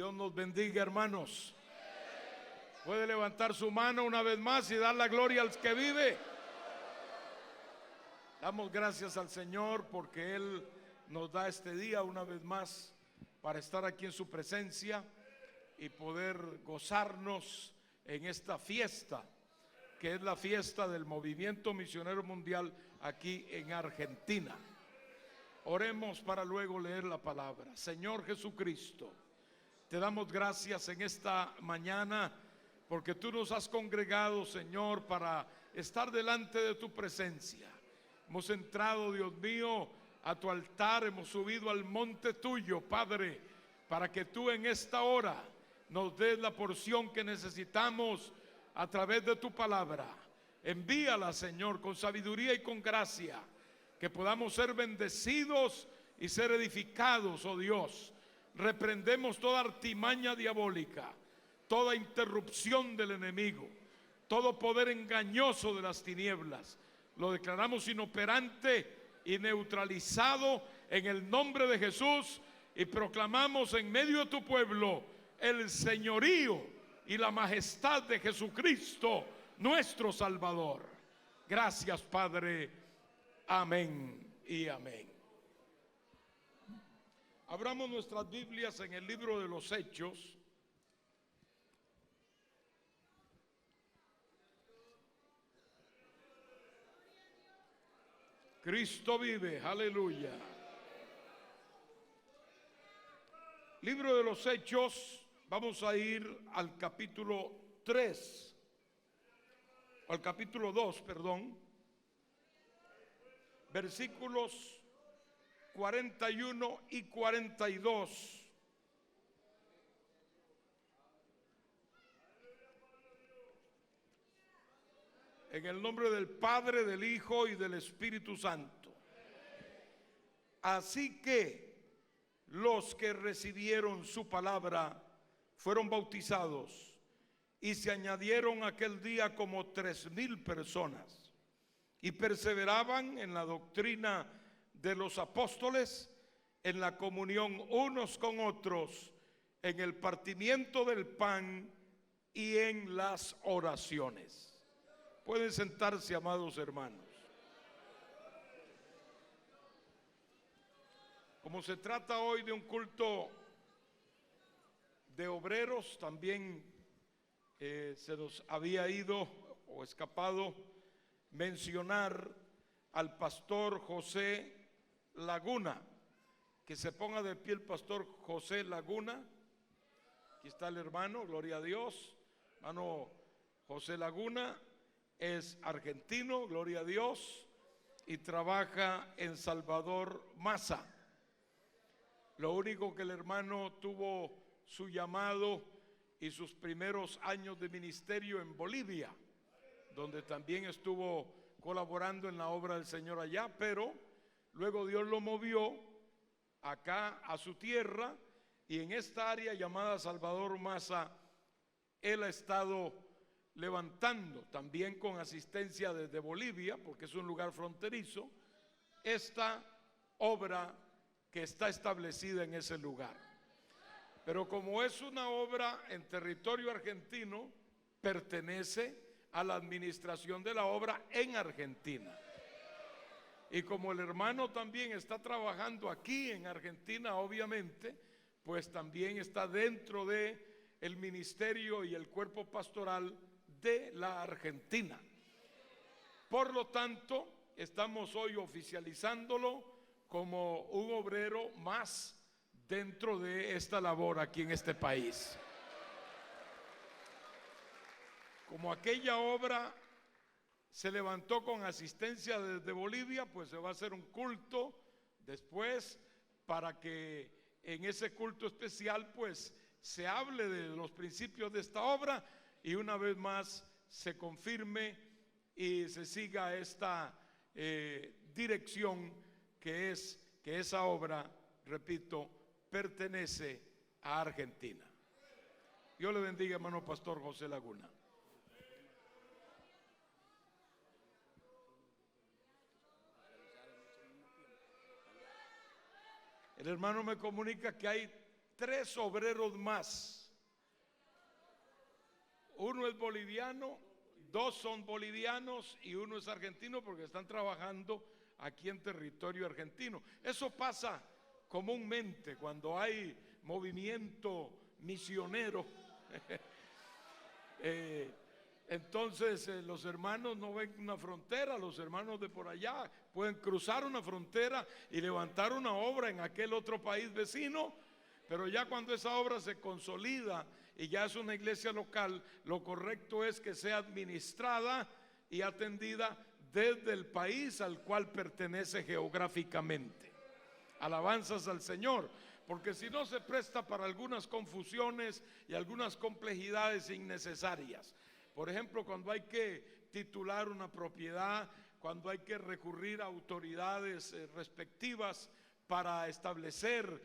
Dios nos bendiga, hermanos. Puede levantar su mano una vez más y dar la gloria al que vive. Damos gracias al Señor porque Él nos da este día una vez más para estar aquí en su presencia y poder gozarnos en esta fiesta, que es la fiesta del Movimiento Misionero Mundial aquí en Argentina. Oremos para luego leer la palabra. Señor Jesucristo, te damos gracias en esta mañana porque tú nos has congregado, Señor, para estar delante de tu presencia. Hemos entrado, Dios mío, a tu altar, hemos subido al monte tuyo, Padre, para que tú en esta hora nos des la porción que necesitamos a través de tu palabra. Envíala, Señor, con sabiduría y con gracia, que podamos ser bendecidos y ser edificados, oh Dios. Reprendemos toda artimaña diabólica, toda interrupción del enemigo, todo poder engañoso de las tinieblas. Lo declaramos inoperante y neutralizado en el nombre de Jesús y proclamamos en medio de tu pueblo el señorío y la majestad de Jesucristo, nuestro Salvador. Gracias, Padre. Amén y amén. Abramos nuestras Biblias en el libro de los Hechos. Cristo vive, aleluya. Libro de los Hechos, vamos a ir al capítulo 3, al capítulo 2, perdón, versículos 41 y 42. En el nombre del Padre, del Hijo y del Espíritu Santo. Así que los que recibieron su palabra fueron bautizados y se añadieron aquel día como 3,000 personas y perseveraban en la doctrina de los apóstoles, en la comunión unos con otros, en el partimiento del pan y en las oraciones. Pueden sentarse, amados hermanos. Como se trata hoy de un culto de obreros, también se nos había ido o escapado mencionar al pastor José Laguna. Que se ponga de pie el pastor José Laguna. Aquí está el hermano, gloria a Dios. Hermano José Laguna es argentino, gloria a Dios, y trabaja en Salvador Massa. Lo único que el hermano tuvo su llamado y sus primeros años de ministerio en Bolivia, donde también estuvo colaborando en la obra del Señor allá, pero luego Dios lo movió acá a su tierra y en esta área llamada Salvador Massa, él ha estado levantando, también con asistencia desde Bolivia, porque es un lugar fronterizo, esta obra que está establecida en ese lugar. Pero como es una obra en territorio argentino, pertenece a la administración de la obra en Argentina. Y como el hermano también está trabajando aquí en Argentina, obviamente, pues también está dentro de el ministerio y el cuerpo pastoral de la Argentina. Por lo tanto, estamos hoy oficializándolo como un obrero más dentro de esta labor aquí en este país. Como aquella obra se levantó con asistencia desde Bolivia, pues se va a hacer un culto después para que en ese culto especial pues se hable de los principios de esta obra y una vez más se confirme y se siga esta dirección que es que esa obra, repito, pertenece a Argentina. Dios le bendiga, hermano pastor José Laguna. El hermano me comunica que hay 3 obreros más. Uno es boliviano, 2 son bolivianos y 1 es argentino, porque están trabajando aquí en territorio argentino. Eso pasa comúnmente cuando hay movimiento misionero. Entonces los hermanos no ven una frontera, los hermanos de por allá pueden cruzar una frontera y levantar una obra en aquel otro país vecino, pero ya cuando esa obra se consolida y ya es una iglesia local, lo correcto es que sea administrada y atendida desde el país al cual pertenece geográficamente. Alabanzas al Señor, porque si no se presta para algunas confusiones y algunas complejidades innecesarias. Por ejemplo, cuando hay que titular una propiedad, cuando hay que recurrir a autoridades respectivas para establecer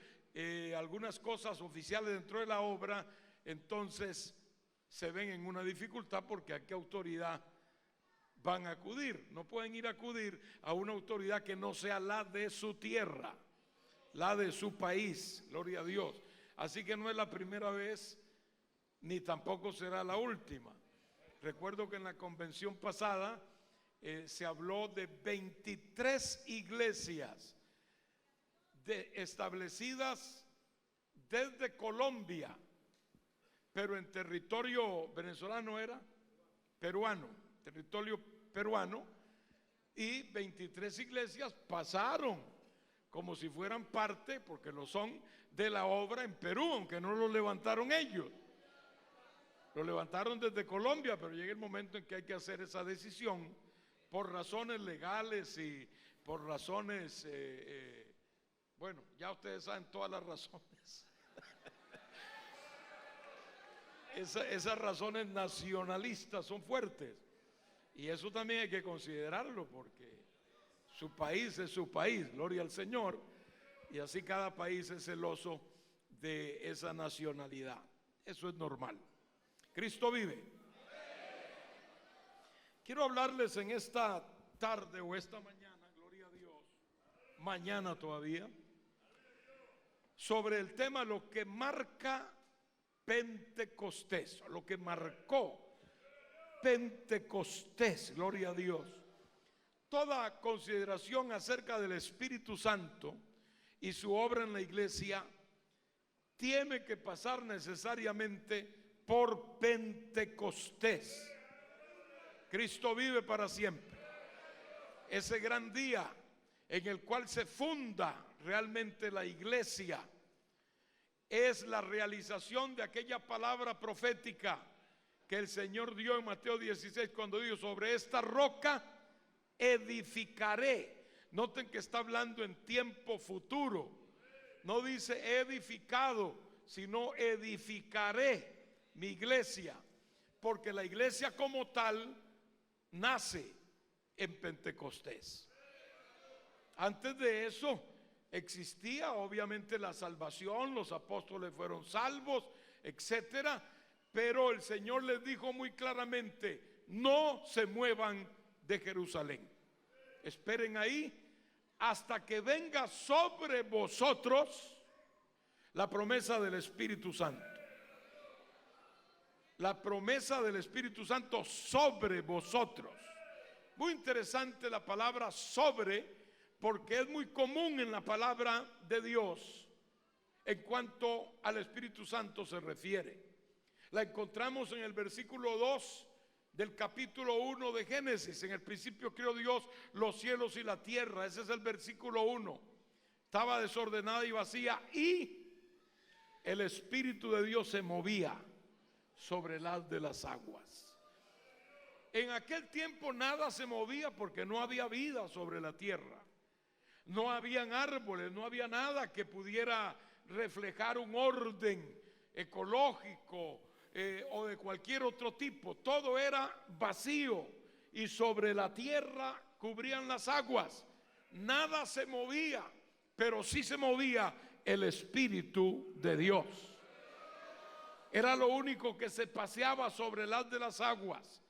algunas cosas oficiales dentro de la obra, entonces se ven en una dificultad, porque a qué autoridad van a acudir. No pueden ir a acudir a una autoridad que no sea la de su tierra, la de su país, gloria a Dios. Así que no es la primera vez, ni tampoco será la última. Recuerdo que en la convención pasada se habló de 23 iglesias establecidas desde Colombia, pero en territorio venezolano, era peruano, territorio peruano, y 23 iglesias pasaron como si fueran parte, porque lo son, de la obra en Perú, aunque no lo levantaron ellos. Lo levantaron desde Colombia, pero llega el momento en que hay que hacer esa decisión por razones legales y por razones, bueno, ya ustedes saben todas las razones. Esas razones nacionalistas son fuertes, y eso también hay que considerarlo, porque su país es su país, gloria al Señor, y así cada país es celoso de esa nacionalidad. Eso es normal. Cristo vive. Quiero hablarles en esta tarde o esta mañana, gloria a Dios, mañana todavía, sobre el tema lo que marca Pentecostés, lo que marcó Pentecostés, gloria a Dios. Toda consideración acerca del Espíritu Santo y su obra en la iglesia tiene que pasar necesariamente por Pentecostés. Cristo vive para siempre. Ese gran día en el cual se funda realmente la iglesia es la realización de aquella palabra profética que el Señor dio en Mateo 16 cuando dijo: sobre esta roca edificaré. Noten que está hablando en tiempo futuro. No dice he edificado, sino edificaré mi iglesia, porque la iglesia como tal nace en Pentecostés. Antes de eso existía obviamente la salvación, los apóstoles fueron salvos, etcétera, pero el Señor les dijo muy claramente: no se muevan de Jerusalén, esperen ahí hasta que venga sobre vosotros la promesa del Espíritu Santo. La promesa del Espíritu Santo sobre vosotros. Muy interesante la palabra sobre, porque es muy común en la palabra de Dios en cuanto al Espíritu Santo se refiere. La encontramos en el versículo 2 del capítulo 1 de Génesis. En el principio creó Dios los cielos y la tierra. Ese es el versículo 1. Estaba desordenada y vacía, y el Espíritu de Dios se movía sobre las de las aguas. En aquel tiempo nada se movía porque no había vida sobre la tierra. No habían árboles, no había nada que pudiera reflejar un orden ecológico o de cualquier otro tipo. Todo era vacío y sobre la tierra cubrían las aguas. Nada se movía, pero sí se movía el Espíritu de Dios. Era lo único que se paseaba sobre las de las aguas.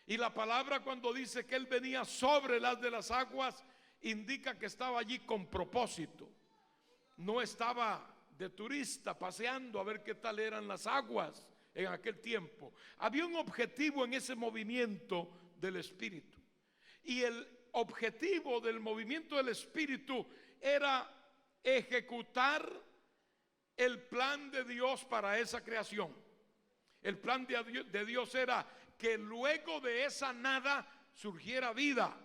Y la palabra, cuando dice que Él venía sobre las de las aguas, indica que estaba allí con propósito. No estaba de turista paseando a ver qué tal eran las aguas en aquel tiempo. Había un objetivo en ese movimiento del Espíritu. Y el objetivo del movimiento del Espíritu era ejecutar el plan de Dios para esa creación. El plan de Dios era que luego de esa nada surgiera vida.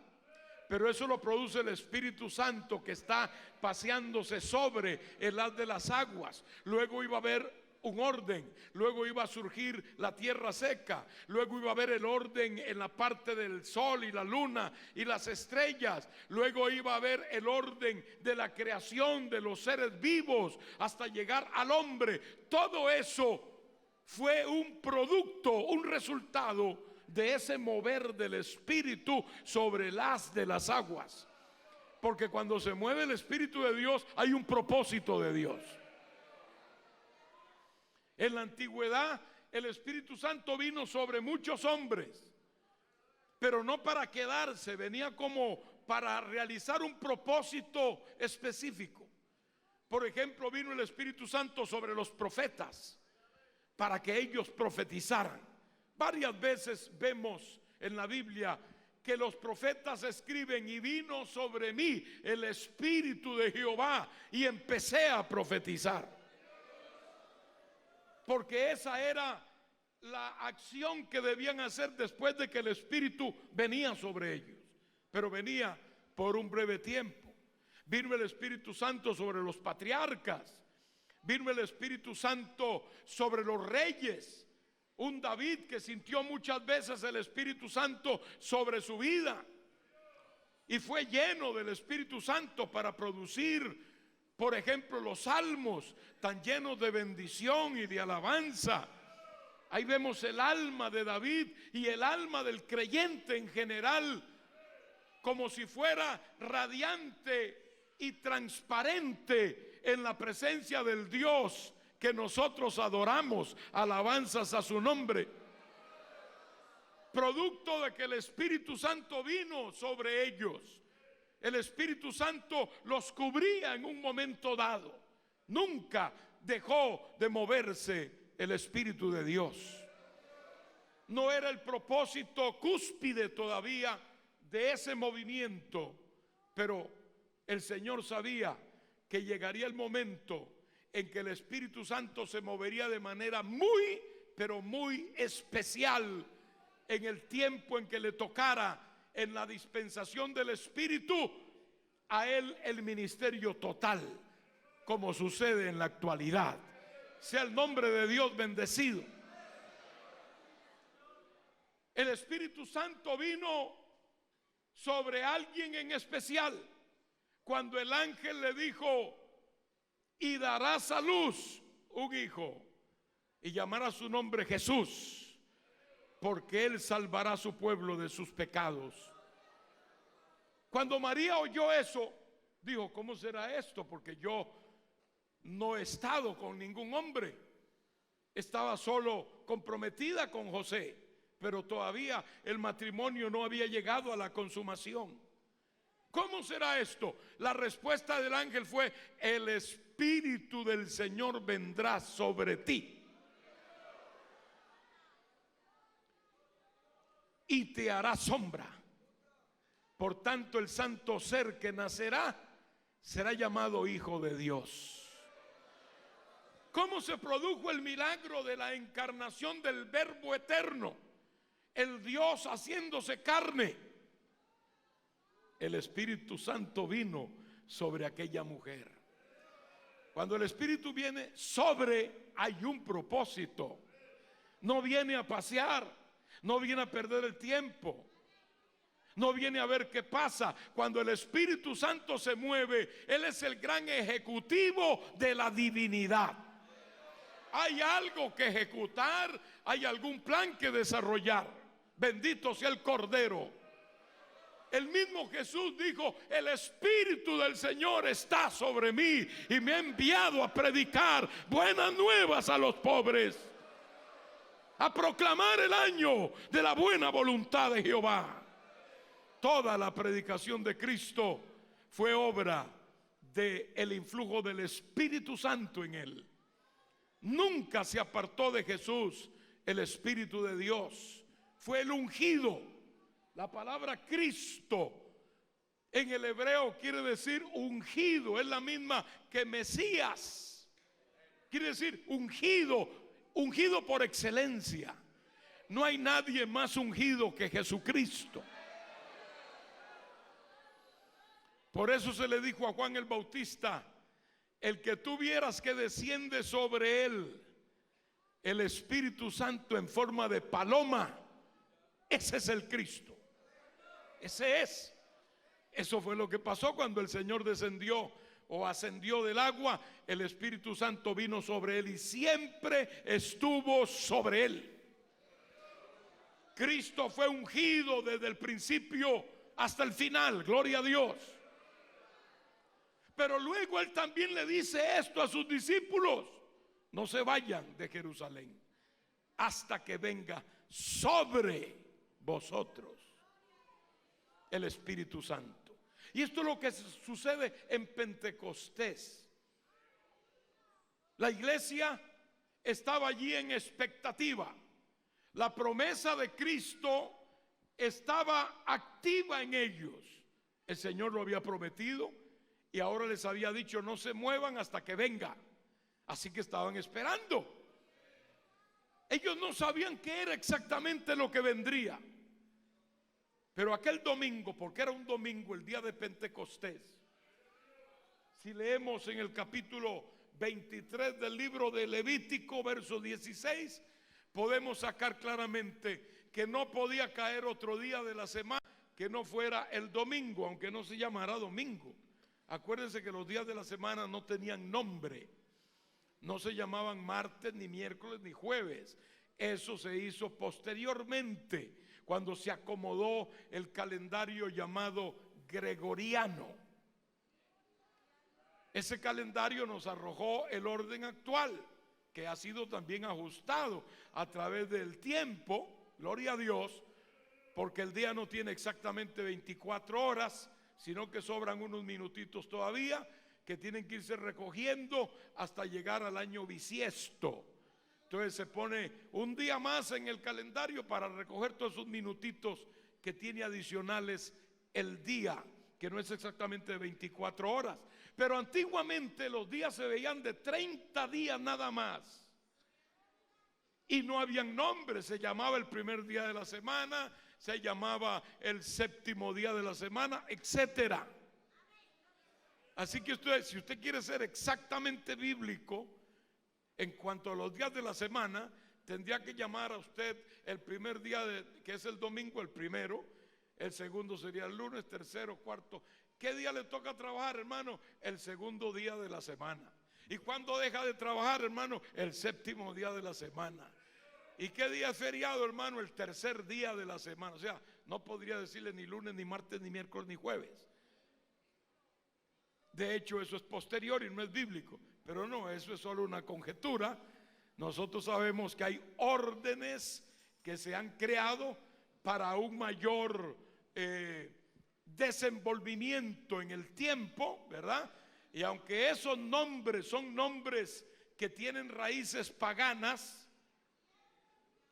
Pero eso lo produce el Espíritu Santo, que está paseándose sobre el haz de las aguas. Luego iba a haber un orden, luego iba a surgir la tierra seca, luego iba a haber el orden en la parte del sol y la luna y las estrellas, luego iba a haber el orden de la creación de los seres vivos hasta llegar al hombre. Todo eso fue un producto, un resultado de ese mover del Espíritu sobre el haz de las aguas. Porque cuando se mueve el Espíritu de Dios, hay un propósito de Dios. En la antigüedad, el Espíritu Santo vino sobre muchos hombres, pero no para quedarse, venía como para realizar un propósito específico. Por ejemplo, vino el Espíritu Santo sobre los profetas, para que ellos profetizaran. Varias veces vemos en la Biblia que los profetas escriben: y vino sobre mí el Espíritu de Jehová y empecé a profetizar. Porque esa era la acción que debían hacer después de que el Espíritu venía sobre ellos. Pero venía por un breve tiempo. Vino el Espíritu Santo sobre los patriarcas. Vino el Espíritu Santo sobre los reyes. Un David que sintió muchas veces el Espíritu Santo sobre su vida. Y fue lleno del Espíritu Santo para producir, por ejemplo, los salmos tan llenos de bendición y de alabanza. Ahí vemos el alma de David y el alma del creyente en general, como si fuera radiante y transparente en la presencia del Dios que nosotros adoramos. Alabanzas a su nombre. Producto de que el Espíritu Santo vino sobre ellos. El Espíritu Santo los cubría en un momento dado. Nunca dejó de moverse el Espíritu de Dios. No era el propósito cúspide todavía de ese movimiento, pero el Señor sabía que llegaría el momento en que el Espíritu Santo se movería de manera muy, pero muy especial en el tiempo en que le tocara, en la dispensación del Espíritu, a él el ministerio total, como sucede en la actualidad. Sea el nombre de Dios bendecido. El Espíritu Santo vino sobre alguien en especial cuando el ángel le dijo: y darás a luz un hijo y llamará su nombre Jesús, porque él salvará a su pueblo de sus pecados. Cuando María oyó eso, dijo: ¿cómo será esto? Porque yo no he estado con ningún hombre. Estaba solo comprometida con José, pero todavía el matrimonio no había llegado a la consumación. ¿Cómo será esto? La respuesta del ángel fue: el Espíritu del Señor vendrá sobre ti y te hará sombra. Por tanto, el santo ser que nacerá será llamado Hijo de Dios. ¿Cómo se produjo el milagro de la encarnación del Verbo eterno? El Dios haciéndose carne. El Espíritu Santo vino sobre aquella mujer. Cuando el Espíritu viene sobre, hay un propósito. No viene a pasear, no viene a perder el tiempo, no viene a ver qué pasa. Cuando el Espíritu Santo se mueve, Él es el gran ejecutivo de la divinidad. Hay algo que ejecutar, hay algún plan que desarrollar. Bendito sea el Cordero. El mismo Jesús dijo: el Espíritu del Señor está sobre mí y me ha enviado a predicar buenas nuevas a los pobres, a proclamar el año de la buena voluntad de Jehová. Toda la predicación de Cristo fue obra del influjo del Espíritu Santo en él. Nunca se apartó de Jesús el Espíritu de Dios. Fue el ungido. La palabra Cristo en el hebreo quiere decir ungido, es la misma que Mesías. Quiere decir ungido, ungido por excelencia. No hay nadie más ungido que Jesucristo. Por eso se le dijo a Juan el Bautista: el que tú vieras que desciende sobre él el Espíritu Santo en forma de paloma, ese es el Cristo. Ese es. Eso fue lo que pasó cuando el Señor descendió o ascendió del agua. El Espíritu Santo vino sobre él y siempre estuvo sobre él. Cristo fue ungido desde el principio hasta el final, gloria a Dios. Pero luego él también le dice esto a sus discípulos: no se vayan de Jerusalén hasta que venga sobre vosotros el Espíritu Santo. Y esto es lo que sucede en Pentecostés. La iglesia estaba allí en expectativa. La promesa de Cristo estaba activa en ellos. El Señor lo había prometido y ahora les había dicho: no se muevan hasta que venga. Así que estaban esperando. Ellos no sabían qué era exactamente lo que vendría. Pero aquel domingo, porque era un domingo, el día de Pentecostés, si leemos en el capítulo 23 del libro de Levítico, verso 16, podemos sacar claramente que no podía caer otro día de la semana que no fuera el domingo, aunque no se llamara domingo. Acuérdense que los días de la semana no tenían nombre. No se llamaban martes, ni miércoles, ni jueves. Eso se hizo posteriormente, cuando se acomodó el calendario llamado gregoriano. Ese calendario nos arrojó el orden actual, que ha sido también ajustado a través del tiempo, gloria a Dios, porque el día no tiene exactamente 24 horas, sino que sobran unos minutitos todavía, que tienen que irse recogiendo hasta llegar al año bisiesto. Entonces se pone un día más en el calendario para recoger todos esos minutitos que tiene adicionales el día, que no es exactamente de 24 horas. Pero antiguamente los días se veían de 30 días nada más. Y no habían nombres. Se llamaba el primer día de la semana, se llamaba el séptimo día de la semana, etcétera. Así que si usted quiere ser exactamente bíblico en cuanto a los días de la semana, tendría que llamar a usted el primer día, que es el domingo, el primero. El segundo sería el lunes, tercero, cuarto. ¿Qué día le toca trabajar, hermano? El segundo día de la semana. ¿Y cuándo deja de trabajar, hermano? El séptimo día de la semana. ¿Y qué día es feriado, hermano? El tercer día de la semana. O sea, no podría decirle ni lunes, ni martes, ni miércoles, ni jueves. De hecho, eso es posterior y no es bíblico. Pero no, eso es solo una conjetura. Nosotros sabemos que hay órdenes que se han creado para un mayor desenvolvimiento en el tiempo, ¿verdad? Y aunque esos nombres son nombres que tienen raíces paganas,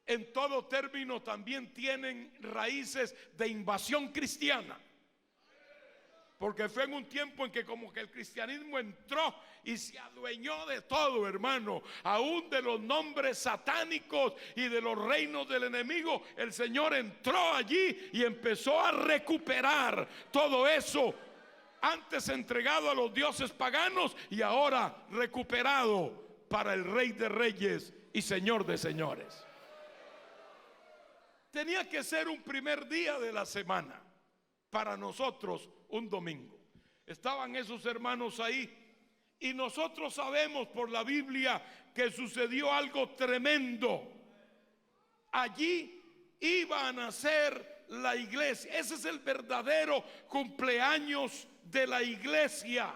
en todo término también tienen raíces de invasión cristiana. Porque fue en un tiempo en que como que el cristianismo entró y se adueñó de todo, hermano. Aún de los nombres satánicos y de los reinos del enemigo. El Señor entró allí y empezó a recuperar todo eso, antes entregado a los dioses paganos y ahora recuperado para el Rey de Reyes y Señor de Señores. Tenía que ser un primer día de la semana. Para nosotros un domingo. Estaban esos hermanos ahí y nosotros sabemos por la Biblia que sucedió algo tremendo. Allí iba a nacer la iglesia. Ese es el verdadero cumpleaños de la iglesia.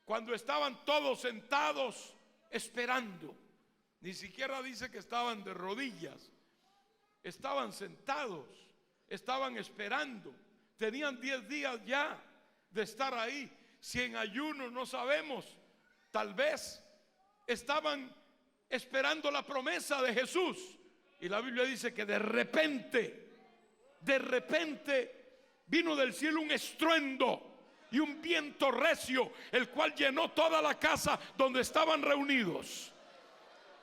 Cuando estaban todos sentados esperando. Ni siquiera dice que estaban de rodillas. Estaban sentados, estaban esperando. Tenían 10 días ya de estar ahí. si en ayuno, no sabemos. Tal vez estaban esperando la promesa de Jesús. Y la Biblia dice que de repente vino del cielo un estruendo y un viento recio, el cual llenó toda la casa donde estaban reunidos.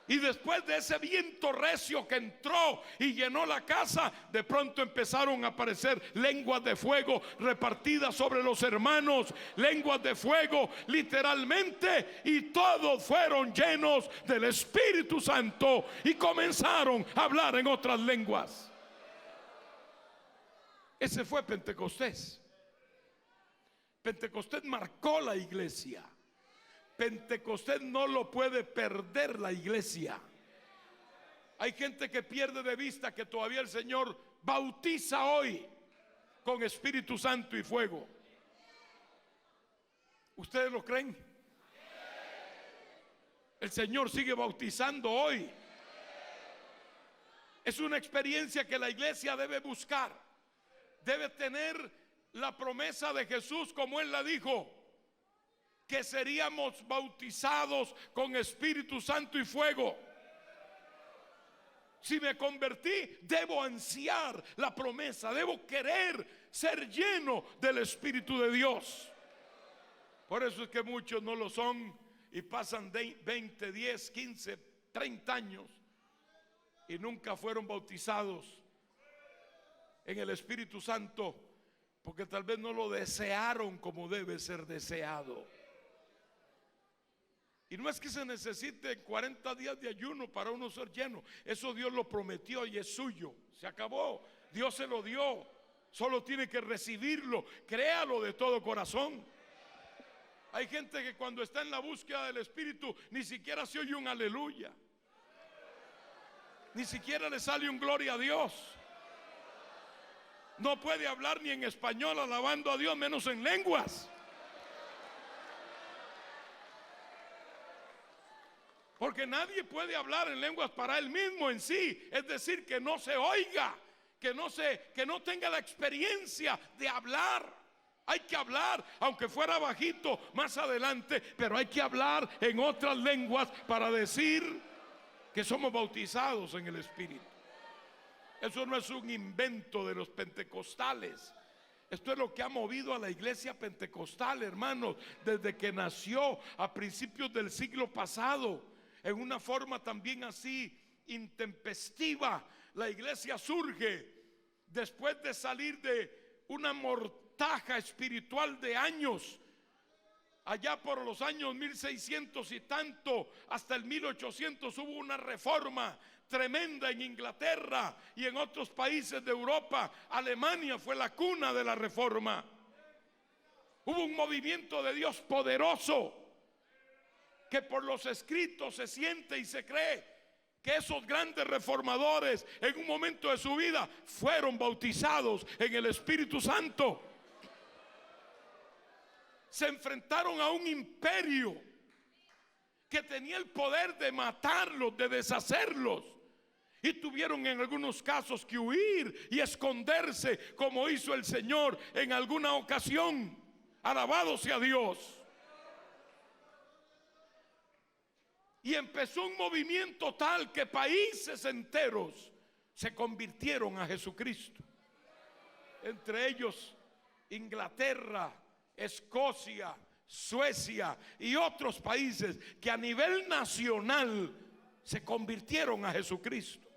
Y después de ese viento recio que entró y llenó la casa, de pronto empezaron a aparecer lenguas de fuego repartidas sobre los hermanos, lenguas de fuego literalmente, y todos fueron llenos del Espíritu Santo y comenzaron a hablar en otras lenguas. Ese fue Pentecostés. Pentecostés marcó la iglesia. Pentecostés no lo puede perder la iglesia. Hay gente que pierde de vista que todavía el Señor bautiza hoy con Espíritu Santo y fuego. ¿Ustedes lo creen? El Señor sigue bautizando hoy. Es una experiencia que la iglesia debe buscar. Debe tener la promesa de Jesús como Él la dijo, que seríamos bautizados con Espíritu Santo y fuego. Si me convertí, debo ansiar la promesa, debo querer ser lleno del Espíritu de Dios. Por eso es que muchos no lo son y pasan 20, 10, 15, 30 años y nunca fueron bautizados en el Espíritu Santo, porque tal vez no lo desearon como debe ser deseado. Y no es que se necesite 40 días de ayuno para uno ser lleno. Eso Dios lo prometió y es suyo. Se acabó. Dios se lo dio. Solo tiene que recibirlo. Créalo de todo corazón. Hay gente que cuando está en la búsqueda del Espíritu ni siquiera se oye un aleluya. Ni siquiera le sale un gloria a Dios. No puede hablar ni en español alabando a Dios, menos en lenguas. Porque nadie puede hablar en lenguas para él mismo en sí. Es decir, que no se oiga, que no tenga la experiencia de hablar. Hay que hablar, aunque fuera bajito más adelante, pero hay que hablar en otras lenguas para decir que somos bautizados en el Espíritu. Eso no es un invento de los pentecostales. Esto es lo que ha movido a la iglesia pentecostal, hermanos, desde que nació a principios del siglo pasado. En una forma también así intempestiva, la iglesia surge después de salir de una mortaja espiritual de años. Allá por los años 1600 y tanto, hasta el 1800 hubo una reforma tremenda en Inglaterra y en otros países de Europa. Alemania fue la cuna de la reforma. Hubo un movimiento de Dios poderoso, que por los escritos se siente y se cree que esos grandes reformadores en un momento de su vida fueron bautizados en el Espíritu Santo. Se enfrentaron a un imperio que tenía el poder de matarlos, de deshacerlos, y tuvieron en algunos casos que huir y esconderse, como hizo el Señor en alguna ocasión. Alabado sea Dios. Y empezó un movimiento tal que países enteros se convirtieron a Jesucristo. Entre ellos Inglaterra, Escocia, Suecia y otros países que a nivel nacional se convirtieron a Jesucristo.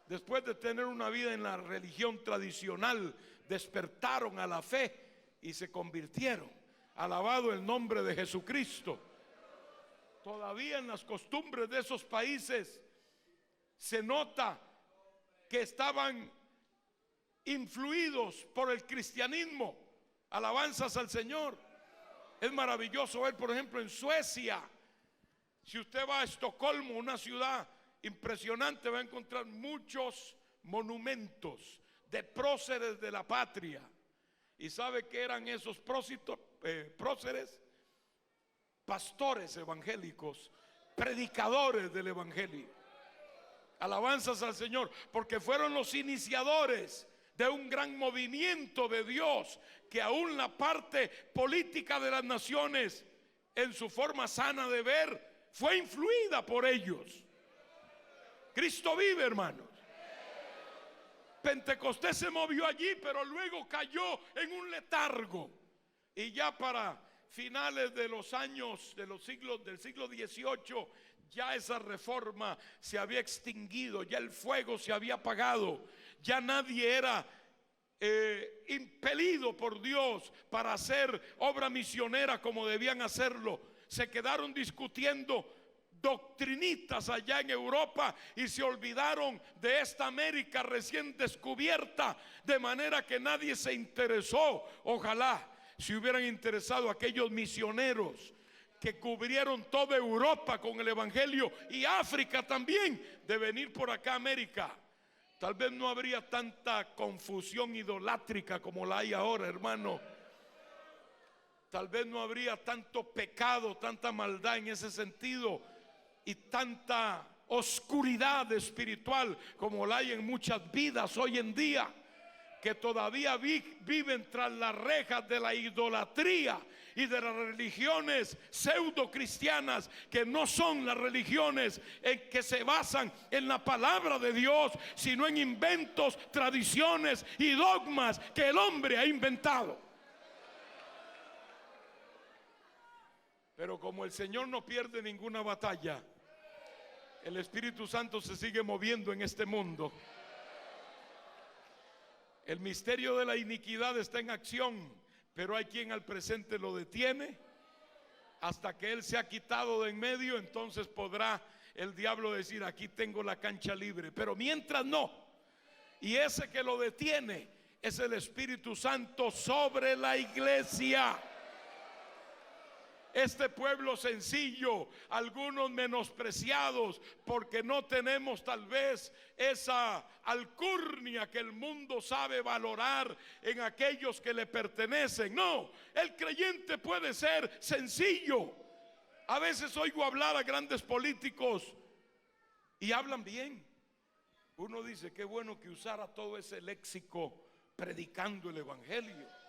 Después de tener una vida en la religión tradicional, despertaron a la fe y se convirtieron. Alabado el nombre de Jesucristo. Todavía en las costumbres de esos países se nota que estaban influidos por el cristianismo. Alabanzas al Señor. Es maravilloso ver, por ejemplo, en Suecia. Si usted va a Estocolmo, una ciudad impresionante, va a encontrar muchos monumentos de próceres de la patria. ¿Y sabe qué eran esos próceres? Pastores evangélicos, predicadores del evangelio. Alabanzas al Señor, porque fueron los iniciadores de un gran movimiento de Dios, que aún la parte política de las naciones, en su forma sana de ver, fue influida por ellos. Cristo vive, hermanos. Pentecostés se movió allí, pero luego cayó en un letargo. Y ya para finales de los años del siglo XVIII, ya esa reforma se había extinguido, ya el fuego se había apagado, ya nadie era impelido por Dios para hacer obra misionera como debían hacerlo. Se quedaron discutiendo doctrinitas allá en Europa y se olvidaron de esta América recién descubierta, de manera que nadie se interesó. Ojalá se hubieran interesado aquellos misioneros que cubrieron toda Europa con el evangelio, y África también, de venir por acá a América. Tal vez no habría tanta confusión idolátrica como la hay ahora, hermano. Tal vez no habría tanto pecado, tanta maldad en ese sentido, y tanta oscuridad espiritual como la hay en muchas vidas hoy en día, que todavía viven tras las rejas de la idolatría y de las religiones pseudo cristianas, que no son las religiones en que se basan en la palabra de Dios, sino en inventos, tradiciones y dogmas que el hombre ha inventado. Pero como el Señor no pierde ninguna batalla, el Espíritu Santo se sigue moviendo en este mundo. El misterio de la iniquidad está en acción, pero hay quien al presente lo detiene. Hasta que Él se ha quitado de en medio, entonces podrá el diablo decir: aquí tengo la cancha libre. Pero mientras no. Y ese que lo detiene es el Espíritu Santo sobre la iglesia. Este pueblo sencillo, algunos menospreciados porque no tenemos tal vez esa alcurnia que el mundo sabe valorar en aquellos que le pertenecen. No, el creyente puede ser sencillo. A veces oigo hablar a grandes políticos y hablan bien. Uno dice: qué bueno que usara todo ese léxico predicando el evangelio.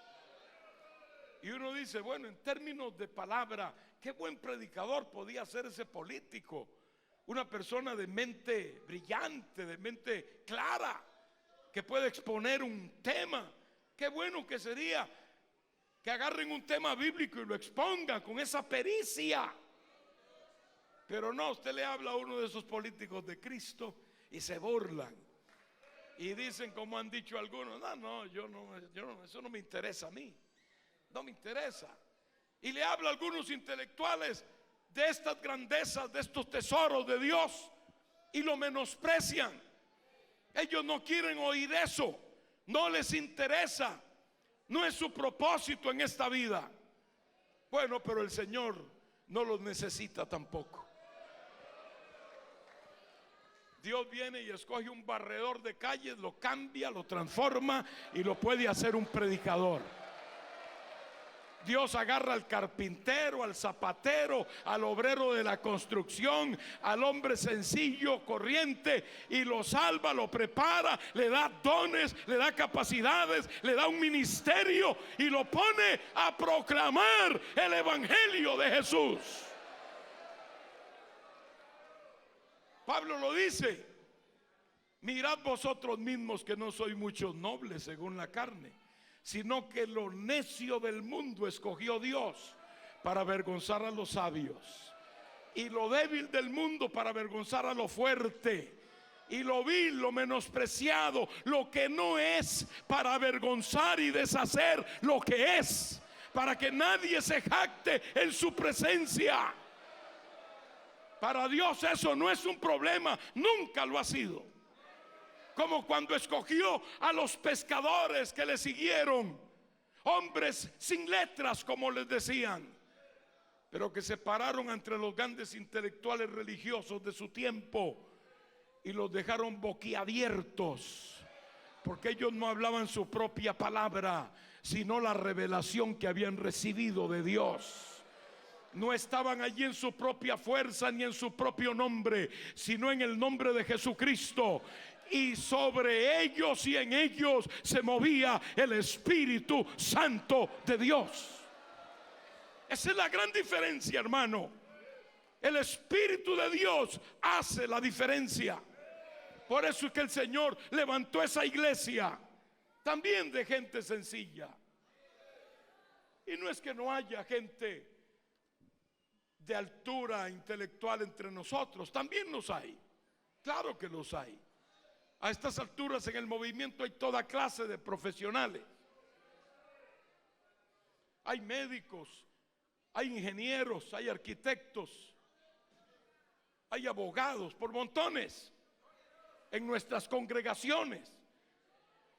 Y uno dice: bueno, en términos de palabra, qué buen predicador podía ser ese político. Una persona de mente brillante, de mente clara, que puede exponer un tema. Qué bueno que sería que agarren un tema bíblico y lo expongan con esa pericia. Pero no, usted le habla a uno de esos políticos de Cristo y se burlan. Y dicen, como han dicho algunos: no, yo no, eso no me interesa a mí. No me interesa. Y le habla a algunos intelectuales de estas grandezas, de estos tesoros de Dios, y lo menosprecian. Ellos no quieren oír eso, no les interesa, no es su propósito en esta vida. Bueno, pero el Señor no los necesita tampoco. Dios viene y escoge un barredor de calles, lo cambia, lo transforma y lo puede hacer un predicador. Dios agarra al carpintero, al zapatero, al obrero de la construcción, al hombre sencillo, corriente, y lo salva, lo prepara, le da dones, le da capacidades, le da un ministerio y lo pone a proclamar el evangelio de Jesús. Pablo lo dice: mirad vosotros mismos que no sois muchos nobles según la carne, sino que lo necio del mundo escogió Dios para avergonzar a los sabios, y lo débil del mundo para avergonzar a lo fuerte, y lo vil, lo menospreciado, lo que no es, para avergonzar y deshacer lo que es, para que nadie se jacte en su presencia. Para Dios eso no es un problema, nunca lo ha sido. Como cuando escogió a los pescadores que le siguieron, hombres sin letras, como les decían, pero que se pararon entre los grandes intelectuales religiosos de su tiempo y los dejaron boquiabiertos, porque ellos no hablaban su propia palabra, sino la revelación que habían recibido de Dios. No estaban allí en su propia fuerza ni en su propio nombre, sino en el nombre de Jesucristo. y sobre ellos y en ellos se movía el Espíritu Santo de Dios. Esa es la gran diferencia, hermano. El Espíritu de Dios hace la diferencia. Por eso es que el Señor levantó esa iglesia también de gente sencilla. Y no es que no haya gente de altura intelectual entre nosotros, también los hay. Claro que los hay. A estas alturas en el movimiento hay toda clase de profesionales. Hay médicos, hay ingenieros, hay arquitectos, hay abogados por montones en nuestras congregaciones.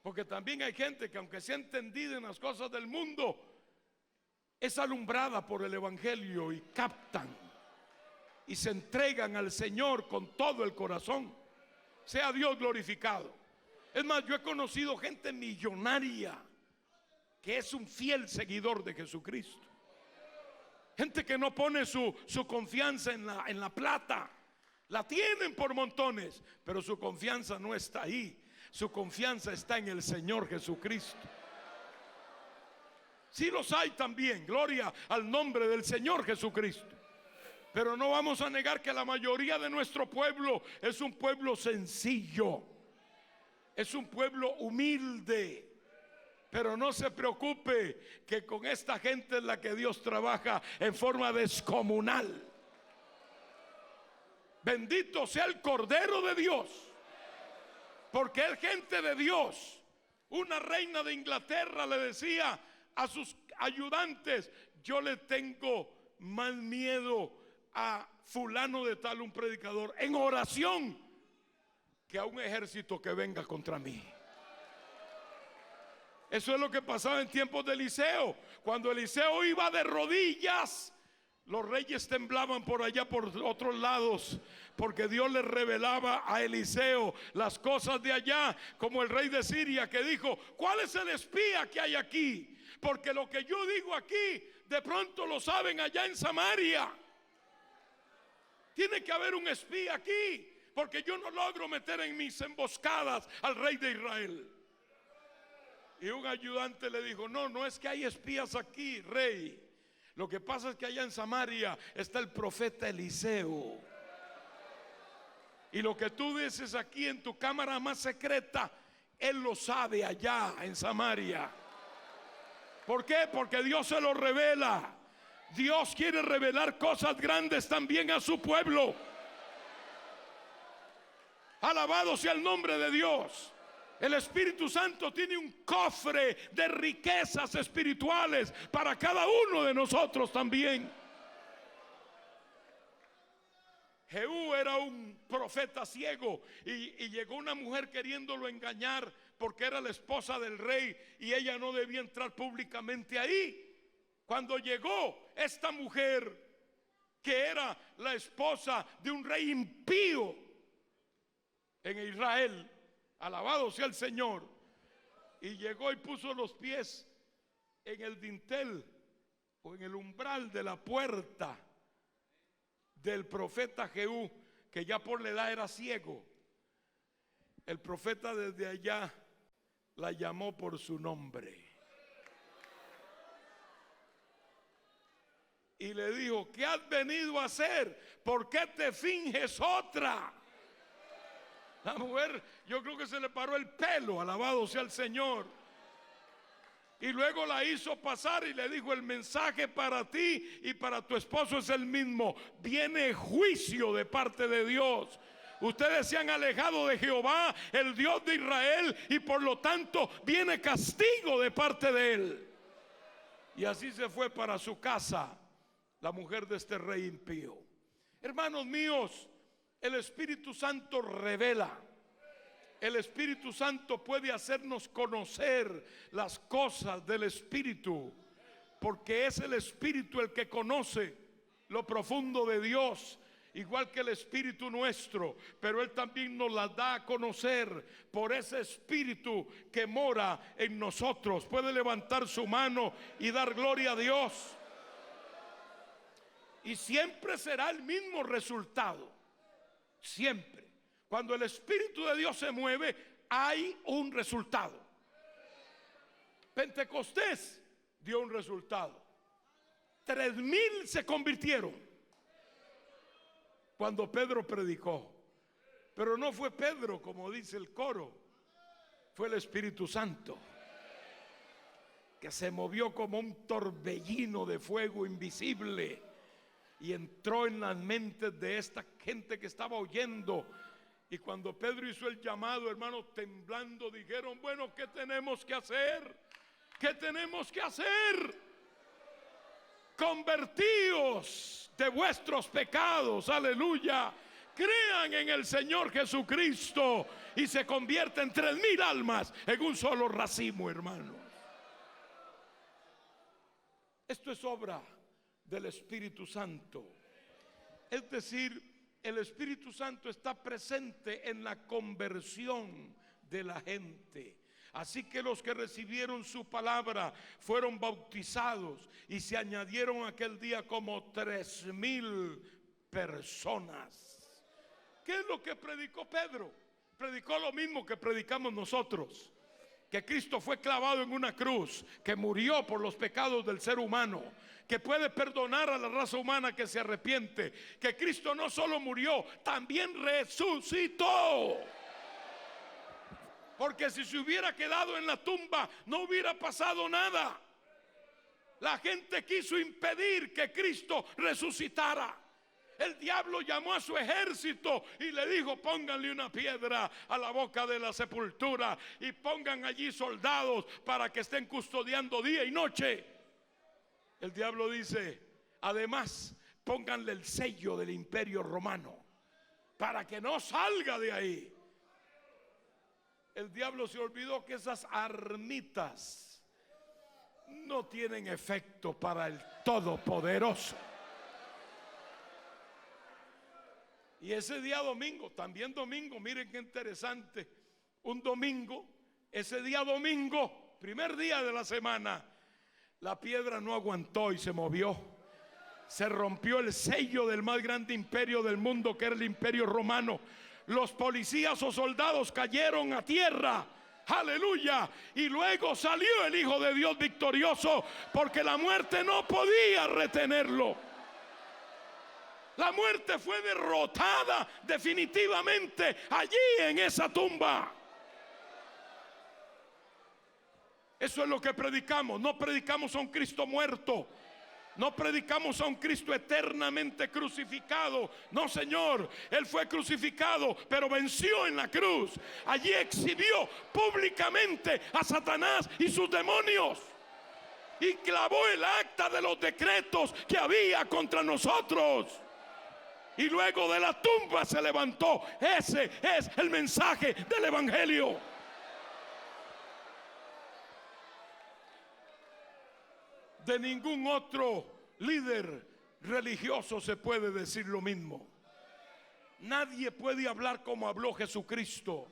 Porque también hay gente que, aunque sea entendida en las cosas del mundo, es alumbrada por el Evangelio y captan y se entregan al Señor con todo el corazón. Sea Dios glorificado. Es más, yo he conocido gente millonaria que es un fiel seguidor de Jesucristo. Gente que no pone su confianza en la plata. La tienen por montones, pero su confianza no está ahí. Su confianza está en el Señor Jesucristo. Sí los hay también, gloria al nombre del Señor Jesucristo. Pero no vamos a negar que la mayoría de nuestro pueblo es un pueblo sencillo. Es un pueblo humilde. Pero no se preocupe, que con esta gente es la que Dios trabaja en forma descomunal. Bendito sea el Cordero de Dios, porque es gente de Dios. Una reina de Inglaterra le decía a sus ayudantes: yo le tengo más miedo a fulano de tal, un predicador, en oración, que a un ejército que venga contra mí. Eso es lo que pasaba en tiempos de Eliseo. Cuando Eliseo iba de rodillas, los reyes temblaban por allá, por otros lados, porque Dios le revelaba a Eliseo las cosas de allá, como el rey de Siria que dijo: ¿cuál es el espía que hay aquí? Porque lo que yo digo aquí, de pronto lo saben allá en Samaria. Tiene que haber un espía aquí, porque yo no logro meter en mis emboscadas al rey de Israel. Y un ayudante le dijo: no es que hay espías aquí, rey. Lo que pasa es que allá en Samaria está el profeta Eliseo. Y lo que tú dices aquí en tu cámara más secreta, él lo sabe allá en Samaria. ¿Por qué? Porque Dios se lo revela. Dios quiere revelar cosas grandes también a su pueblo. Alabado sea el nombre de Dios. El Espíritu Santo tiene un cofre de riquezas espirituales para cada uno de nosotros también. Jehú era un profeta ciego y llegó una mujer queriéndolo engañar porque era la esposa del rey y ella no debía entrar públicamente ahí. Cuando llegó esta mujer, que era la esposa de un rey impío en Israel, alabado sea el Señor, y llegó y puso los pies en el dintel o en el umbral de la puerta del profeta Jehú, que ya por la edad era ciego. El profeta desde allá la llamó por su nombre y le dijo: ¿qué has venido a hacer? ¿Por qué te finges otra? La mujer, yo creo que se le paró el pelo, alabado sea el Señor. Y luego la hizo pasar y le dijo: el mensaje para ti y para tu esposo es el mismo. Viene juicio de parte de Dios. Ustedes se han alejado de Jehová, el Dios de Israel, y por lo tanto viene castigo de parte de él. Y así se fue para su casa la mujer de este rey impío. Hermanos míos, el Espíritu Santo revela. El Espíritu Santo puede hacernos conocer las cosas del Espíritu, porque es el Espíritu el que conoce lo profundo de Dios, igual que el Espíritu nuestro, pero Él también nos las da a conocer por ese Espíritu que mora en nosotros. Puede levantar su mano y dar gloria a Dios. Y siempre será el mismo resultado, siempre. Cuando el Espíritu de Dios se mueve, hay un resultado. Pentecostés dio un resultado. 3,000 se convirtieron cuando Pedro predicó. Pero no fue Pedro, como dice el coro, fue el Espíritu Santo, que se movió como un torbellino de fuego invisible y entró en las mentes de esta gente que estaba oyendo. Y cuando Pedro hizo el llamado, hermanos, temblando, dijeron: bueno, ¿qué tenemos que hacer? ¿Qué tenemos que hacer? Convertíos de vuestros pecados, aleluya. Crean en el Señor Jesucristo y se convierten 3,000 almas en un solo racimo, hermanos. Esto es obra del Espíritu Santo. Es decir, el Espíritu Santo está presente en la conversión de la gente. Así que los que recibieron su palabra fueron bautizados y se añadieron aquel día como 3,000 personas. ¿Qué es lo que predicó Pedro? Predicó lo mismo que predicamos nosotros: que Cristo fue clavado en una cruz, que murió por los pecados del ser humano, que puede perdonar a la raza humana que se arrepiente, que Cristo no solo murió, también resucitó. Porque si se hubiera quedado en la tumba, no hubiera pasado nada. La gente quiso impedir que Cristo resucitara. El diablo llamó a su ejército y le dijo: pónganle una piedra a la boca de la sepultura y pongan allí soldados para que estén custodiando día y noche. El diablo dice: además, pónganle el sello del Imperio Romano para que no salga de ahí. El diablo se olvidó que esas armitas no tienen efecto para el Todopoderoso. Y ese día domingo, también domingo, miren qué interesante, un domingo, ese día domingo, primer día de la semana, la piedra no aguantó y se movió. Se rompió el sello del más grande imperio del mundo, que era el Imperio Romano. Los policías o soldados cayeron a tierra. Aleluya. Y luego salió el Hijo de Dios victorioso, porque la muerte no podía retenerlo. La muerte fue derrotada definitivamente allí en esa tumba. Eso es lo que predicamos. No predicamos a un Cristo muerto. No predicamos a un Cristo eternamente crucificado. No, Señor, Él fue crucificado, pero venció en la cruz. Allí exhibió públicamente a Satanás y sus demonios, y clavó el acta de los decretos que había contra nosotros. Y luego de la tumba se levantó. Ese es el mensaje del Evangelio. De ningún otro líder religioso se puede decir lo mismo. Nadie puede hablar como habló Jesucristo.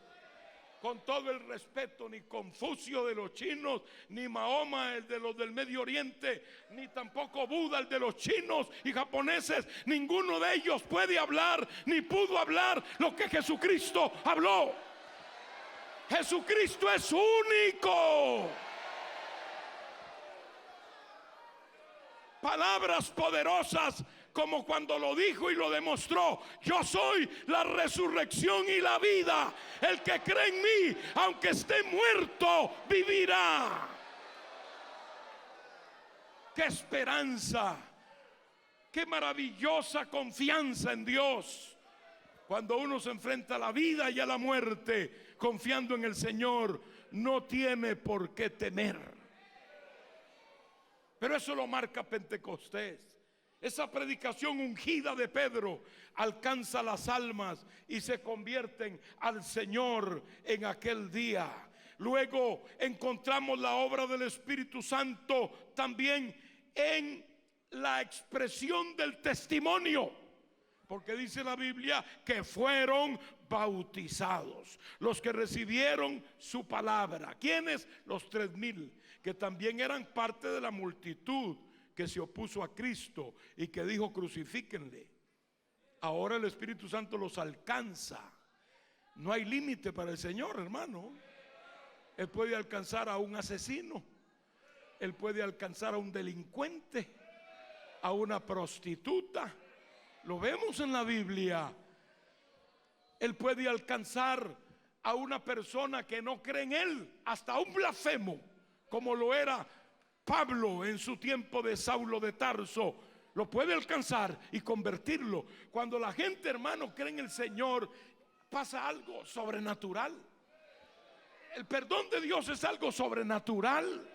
Con todo el respeto, ni Confucio de los chinos, ni Mahoma el de los del Medio Oriente, ni tampoco Buda el de los chinos y japoneses. Ninguno de ellos puede hablar, ni pudo hablar lo que Jesucristo habló. Jesucristo es único. Palabras poderosas como cuando lo dijo y lo demostró: yo soy la resurrección y la vida. El que cree en mí, aunque esté muerto, vivirá. ¡Qué esperanza! ¡Qué maravillosa confianza en Dios! Cuando uno se enfrenta a la vida y a la muerte confiando en el Señor, no tiene por qué temer. Pero eso lo marca Pentecostés. Esa predicación ungida de Pedro alcanza las almas y se convierten al Señor en aquel día. Luego encontramos la obra del Espíritu Santo también en la expresión del testimonio, porque dice la Biblia que fueron bautizados los que recibieron su palabra. ¿Quiénes? Los 3,000, que también eran parte de la multitud que se opuso a Cristo y que dijo: crucifíquenle. Ahora el Espíritu Santo los alcanza No hay límite para el Señor, hermano. Él puede alcanzar a un asesino, Él puede alcanzar a un delincuente, a una prostituta. Lo vemos en la Biblia. Él puede alcanzar a una persona que no cree en Él, hasta un blasfemo, como lo era Pablo en su tiempo de Saulo de Tarso. Lo puede alcanzar y convertirlo. Cuando la gente, hermano, cree en el Señor, pasa algo sobrenatural. El perdón de Dios es algo sobrenatural.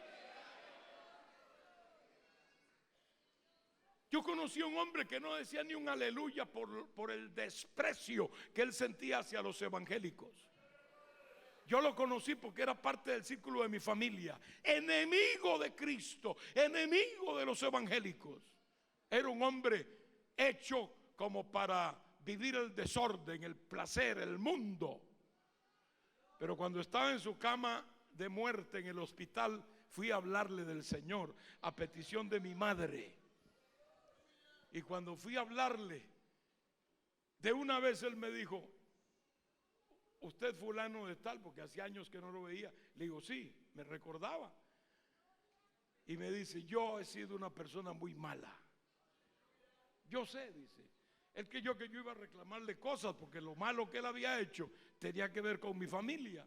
Yo conocí a un hombre que no decía ni un aleluya por el desprecio que él sentía hacia los evangélicos. Yo lo conocí porque era parte del círculo de mi familia. Enemigo de Cristo, enemigo de los evangélicos. Era un hombre hecho como para vivir el desorden, el placer, el mundo. Pero cuando estaba en su cama de muerte en el hospital, fui a hablarle del Señor a petición de mi madre. Y cuando fui a hablarle, de una vez él me dijo: ¿usted fulano de tal? Porque hacía años que no lo veía. Le digo: sí, me recordaba. Y me dice: yo he sido una persona muy mala. Yo sé, dice. Es que yo iba a reclamarle cosas, porque lo malo que él había hecho tenía que ver con mi familia.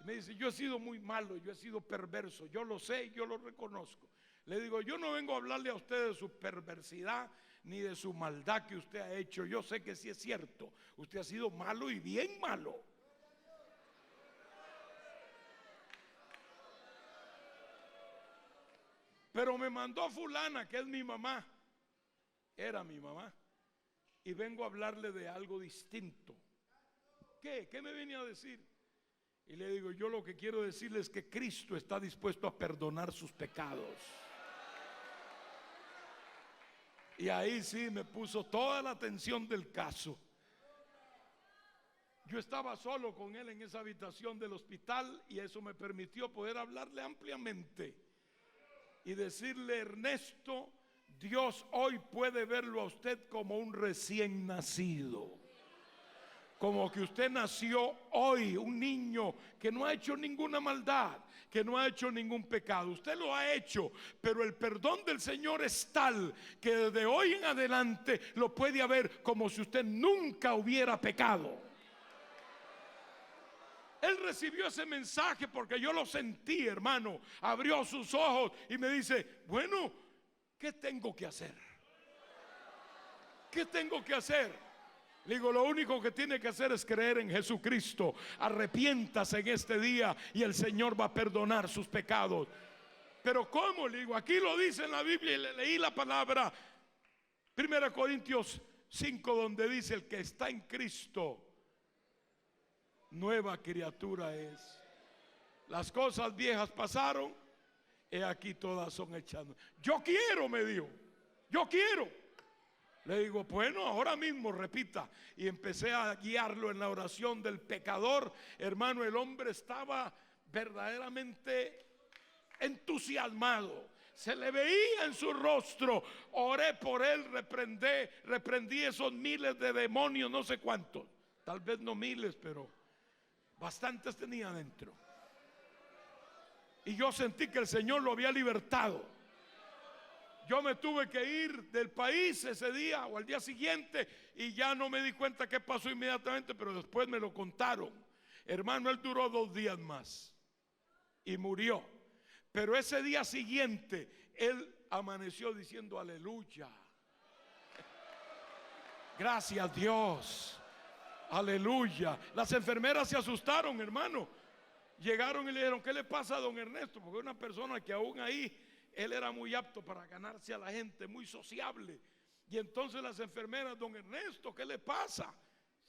Y me dice: yo he sido muy malo, yo he sido perverso, yo lo sé y yo lo reconozco. Le digo: yo no vengo a hablarle a usted de su perversidad ni de su maldad que usted ha hecho. Yo sé que sí es cierto, usted ha sido malo y bien malo. Pero me mandó fulana, que es mi mamá, era mi mamá, y vengo a hablarle de algo distinto. ¿Qué? ¿Qué me venía a decir? Y le digo: yo lo que quiero decirle es que Cristo está dispuesto a perdonar sus pecados. Y ahí sí me puso toda la atención del caso. Yo estaba solo con él en esa habitación del hospital, y eso me permitió poder hablarle ampliamente y decirle: Ernesto, Dios hoy puede verlo a usted como un recién nacido, como que usted nació hoy, un niño que no ha hecho ninguna maldad, que no ha hecho ningún pecado. Usted lo ha hecho, pero el perdón del Señor es tal que desde hoy en adelante lo puede haber como si usted nunca hubiera pecado. Él recibió ese mensaje porque yo lo sentí, hermano. Abrió sus ojos y me dice: bueno, ¿qué tengo que hacer? ¿Qué tengo que hacer? Le digo: lo único que tiene que hacer es creer en Jesucristo. Arrepiéntase en este día y el Señor va a perdonar sus pecados. Pero ¿cómo? Le digo: aquí lo dice en la Biblia, y le leí la palabra 1 Corintios 5, donde dice: el que está en Cristo, nueva criatura es. Las cosas viejas pasaron, he aquí todas son hechas. Yo quiero, me dijo, yo quiero. Le digo: bueno, ahora mismo repita. Y empecé a guiarlo en la oración del pecador. Hermano, el hombre estaba verdaderamente entusiasmado. Se le veía en su rostro. Oré por él, reprendí esos miles de demonios, no sé cuántos. Tal vez no miles, pero bastantes tenía dentro. Y yo sentí que el Señor lo había libertado. Yo me tuve que ir del país ese día o al día siguiente, y ya no me di cuenta qué pasó inmediatamente, pero después me lo contaron. Hermano, él duró 2 días más y murió. Pero ese día siguiente él amaneció diciendo: aleluya, gracias Dios, aleluya. Las enfermeras se asustaron, hermano. Llegaron y le dijeron: ¿qué le pasa a don Ernesto? Porque una persona que aún ahí él era muy apto para ganarse a la gente, muy sociable. Y entonces las enfermeras: don Ernesto, ¿qué le pasa?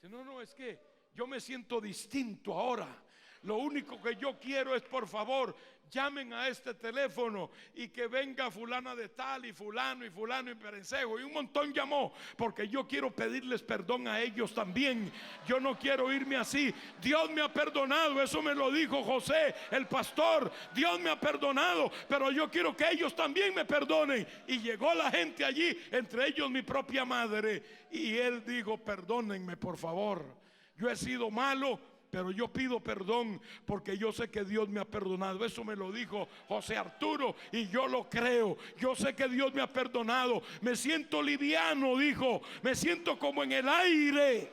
Dice: no, es que yo me siento distinto ahora. Lo único que yo quiero es, por favor, llamen a este teléfono y que venga fulana de tal y fulano y perencejo. Y un montón llamó, porque yo quiero pedirles perdón a ellos también. Yo no quiero irme así. Dios me ha perdonado, eso me lo dijo José, el pastor. Dios me ha perdonado, pero yo quiero que ellos también me perdonen. Y llegó la gente allí, entre ellos mi propia madre. Y él dijo: perdónenme, por favor. yo he sido malo, pero yo pido perdón porque yo sé que Dios me ha perdonado. Eso me lo dijo José Arturo y yo lo creo. Yo sé que Dios me ha perdonado. Me siento liviano, dijo. Me siento como en el aire.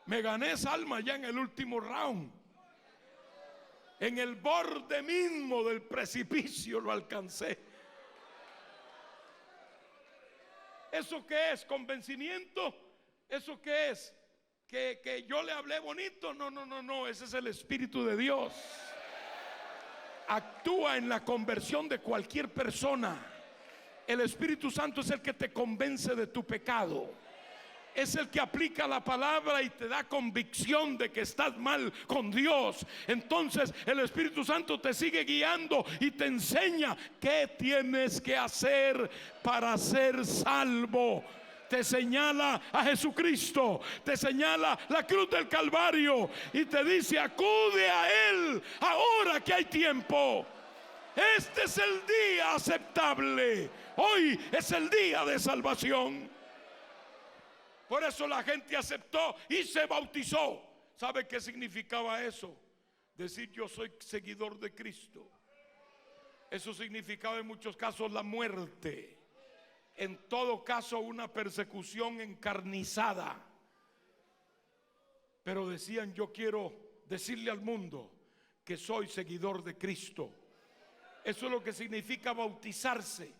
Me gané esa alma ya en el último round. En el borde mismo del precipicio lo alcancé. ¿Eso qué es? ¿Convencimiento? ¿Eso qué es? ¿Que yo le hablé bonito? No, ese es el Espíritu de Dios. Actúa en la conversión de cualquier persona. El Espíritu Santo es el que te convence de tu pecado. Es el que aplica la palabra y te da convicción de que estás mal con Dios. Entonces el Espíritu Santo te sigue guiando y te enseña qué tienes que hacer para ser salvo. Te señala a Jesucristo, te señala la cruz del Calvario y te dice: acude a Él ahora que hay tiempo. Este es el día aceptable. Hoy es el día de salvación. Por eso la gente aceptó y se bautizó. ¿Sabe qué significaba eso? Decir: yo soy seguidor de Cristo. Eso significaba en muchos casos la muerte. En todo caso una persecución encarnizada. Pero decían: yo quiero decirle al mundo que soy seguidor de Cristo. Eso es lo que significa bautizarse,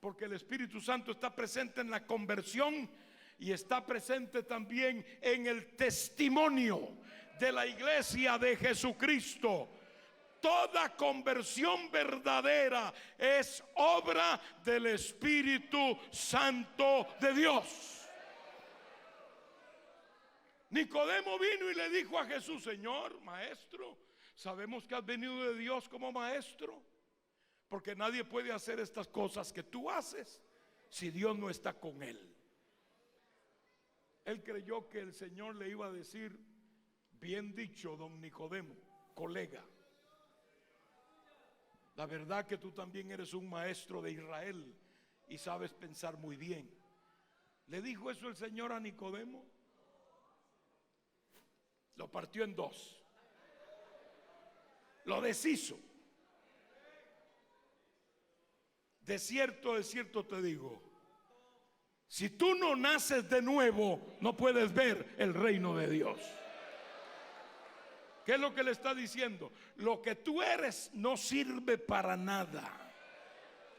porque el Espíritu Santo está presente en la conversión y está presente también en el testimonio de la iglesia de Jesucristo. Toda conversión verdadera es obra del Espíritu Santo de Dios. Nicodemo vino y le dijo a Jesús: Señor, maestro, sabemos que has venido de Dios como maestro, porque nadie puede hacer estas cosas que tú haces si Dios no está con él. Él creyó que el Señor le iba a decir: bien dicho, don Nicodemo, colega, la verdad que tú también eres un maestro de Israel y sabes pensar muy bien. ¿Le dijo eso el Señor a Nicodemo? Lo partió en dos, lo deshizo. De cierto te digo, si tú no naces de nuevo, no puedes ver el reino de Dios. ¿Qué es lo que le está diciendo? Lo que tú eres no sirve para nada.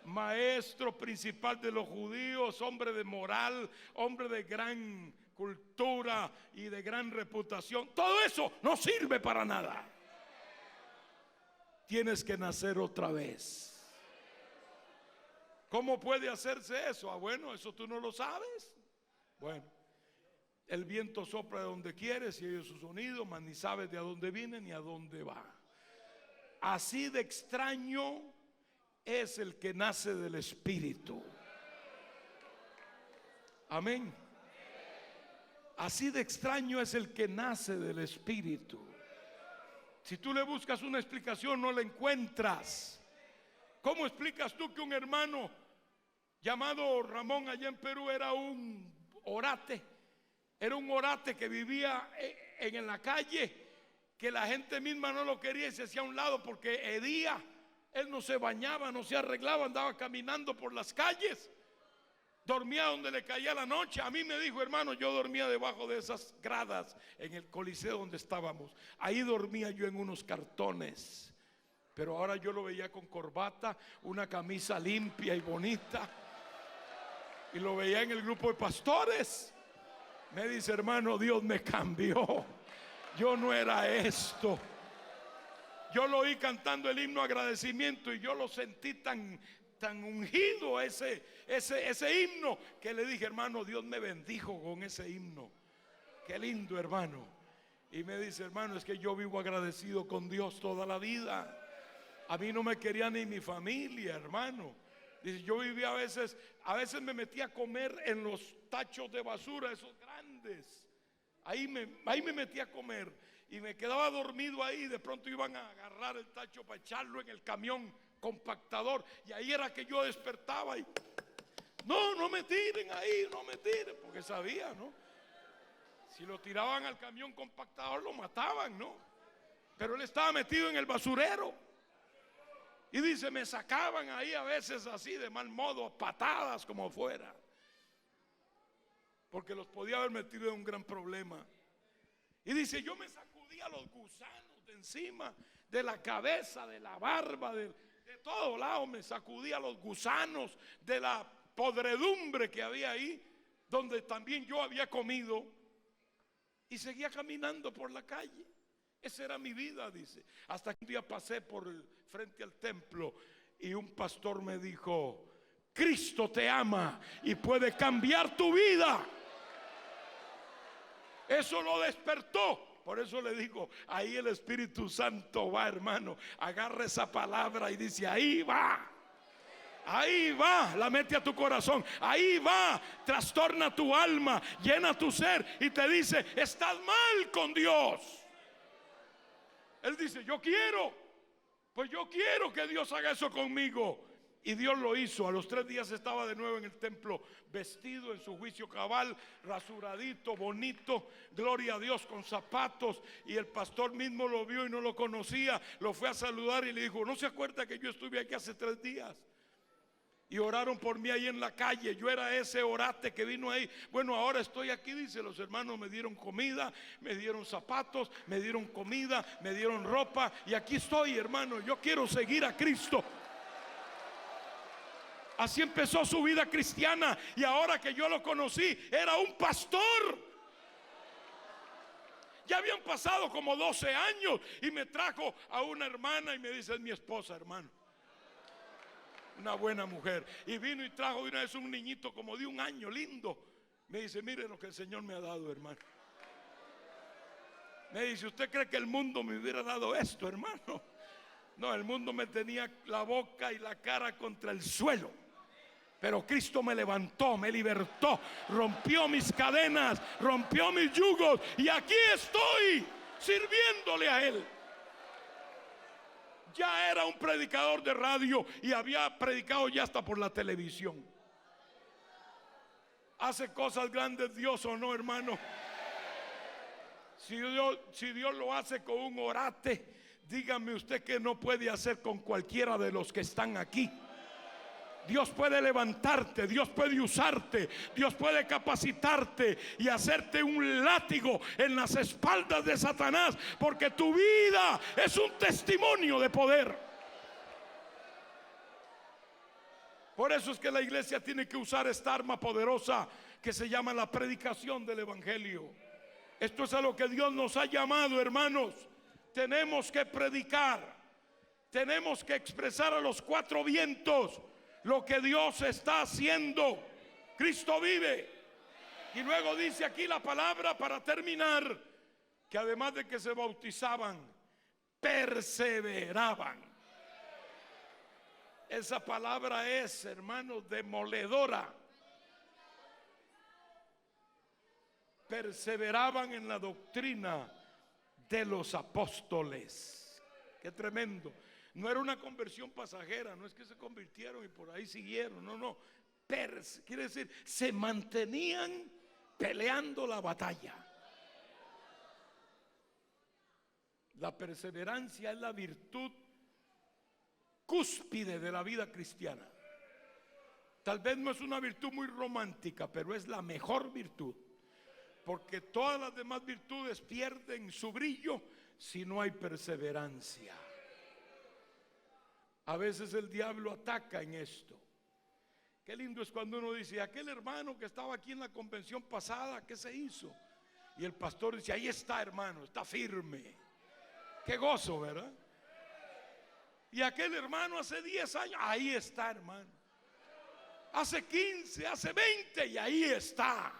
Maestro principal de los judíos, hombre de moral, hombre de gran cultura y de gran reputación, todo eso no sirve para nada. Tienes que nacer otra vez. ¿Cómo puede hacerse eso? Bueno, eso tú no lo sabes. Bueno, el viento sopla de donde quiere y oye su sonido, mas ni sabes de a dónde viene ni a dónde va. Así de extraño es el que nace del Espíritu. Amén. Así de extraño es el que nace del Espíritu. Si tú le buscas una explicación, no la encuentras. ¿Cómo explicas tú que un hermano llamado Ramón allá en Perú era un orate? Era un orate que vivía en la calle, que la gente misma no lo quería y se hacía a un lado porque hedía. Él no se bañaba, no se arreglaba, andaba caminando por las calles. Dormía donde le caía la noche. A mí me dijo: hermano, yo dormía debajo de esas gradas en el coliseo donde estábamos. Ahí dormía yo en unos cartones. Pero ahora yo lo veía con corbata, una camisa limpia y bonita. Y lo veía en el grupo de pastores. Me dice: hermano, Dios me cambió. Yo no era esto. Yo lo oí cantando el himno agradecimiento y yo lo sentí tan ungido ese himno, que le dije: hermano, Dios me bendijo con ese himno. Qué lindo, hermano. Y me dice: hermano, es que yo vivo agradecido con Dios toda la vida. A mí no me quería ni mi familia, hermano. Dice: yo vivía a veces me metía a comer en los tachos de basura, esos grandes. Ahí me metía a comer y me quedaba dormido ahí. De pronto iban a agarrar el tacho para echarlo en el camión compactador y ahí era que yo despertaba y No, no me tiren ahí, no me tiren, porque sabía, ¿no? Si lo tiraban al camión compactador lo mataban, ¿no? Pero él estaba metido en el basurero. Y dice, me sacaban ahí a veces así de mal modo, a patadas como fuera, porque los podía haber metido en un gran problema. Y dice, yo me sacudía los gusanos de encima, de la cabeza, de la barba, de todo lado. Me sacudía los gusanos de la podredumbre que había ahí, donde también yo había comido. Y seguía caminando por la calle. Esa era mi vida, dice. Hasta que un día pasé por el frente al templo y un pastor me dijo, Cristo te ama y puede cambiar tu vida. Eso lo despertó. Por eso le digo, ahí el Espíritu Santo va, hermano. Agarra esa palabra y dice, ahí va. Ahí va, la mete a tu corazón. Ahí va, trastorna tu alma, llena tu ser y te dice, estás mal con Dios. Él dice, yo quiero, pues yo quiero que Dios haga eso conmigo. Y Dios lo hizo. A los 3 días estaba de nuevo en el templo, vestido en su juicio cabal, rasuradito, bonito, gloria a Dios, con zapatos. Y el pastor mismo lo vio y no lo conocía. Lo fue a saludar y le dijo, ¿no se acuerda que yo estuve aquí hace 3 días? Y oraron por mí ahí en la calle. Yo era ese orate que vino ahí. Bueno, ahora estoy aquí, dice. Los hermanos me dieron comida, me dieron zapatos, me dieron comida, me dieron ropa. Y aquí estoy, hermano. Yo quiero seguir a Cristo. Así empezó su vida cristiana. Y ahora que yo lo conocí, era un pastor. Ya habían pasado como 12 años. Y me trajo a una hermana y me dice, es mi esposa, hermano. Una buena mujer. Y vino y trajo de una vez un niñito como de 1 año, lindo. Me dice, mire lo que el Señor me ha dado, hermano. Me dice, ¿usted cree que el mundo me hubiera dado esto, hermano? No, el mundo me tenía la boca y la cara contra el suelo. Pero Cristo me levantó, me libertó, rompió mis cadenas, rompió mis yugos. Y aquí estoy sirviéndole a Él. Ya era un predicador de radio y había predicado ya hasta por la televisión. ¿Hace cosas grandes Dios o no, hermano? Si Dios lo hace con un orate, dígame usted que no puede hacer con cualquiera de los que están aquí. Dios puede levantarte, Dios puede usarte, Dios puede capacitarte y hacerte un látigo en las espaldas de Satanás, porque tu vida es un testimonio de poder. Por eso es que la iglesia tiene que usar esta arma poderosa que se llama la predicación del evangelio. Esto es a lo que Dios nos ha llamado, hermanos. Tenemos que predicar, tenemos que expresar a los 4 vientos lo que Dios está haciendo. Cristo vive. Y luego dice aquí la palabra para terminar, que además de que se bautizaban, perseveraban. Esa palabra es, hermanos, demoledora. Perseveraban en la doctrina de los apóstoles. Qué tremendo. No era una conversión pasajera, no es que se convirtieron y por ahí siguieron, no. Quiere decir, se mantenían peleando la batalla. La perseverancia es la virtud cúspide de la vida cristiana. Tal vez no es una virtud muy romántica, pero es la mejor virtud, porque todas las demás virtudes pierden su brillo si no hay perseverancia. A veces el diablo ataca en esto. Qué lindo es cuando uno dice, aquel hermano que estaba aquí en la convención pasada, ¿qué se hizo? Y el pastor dice, ahí está, hermano, está firme. Qué gozo, ¿verdad? Y aquel hermano hace 10 años, ahí está, hermano. Hace 15, hace 20 y ahí está.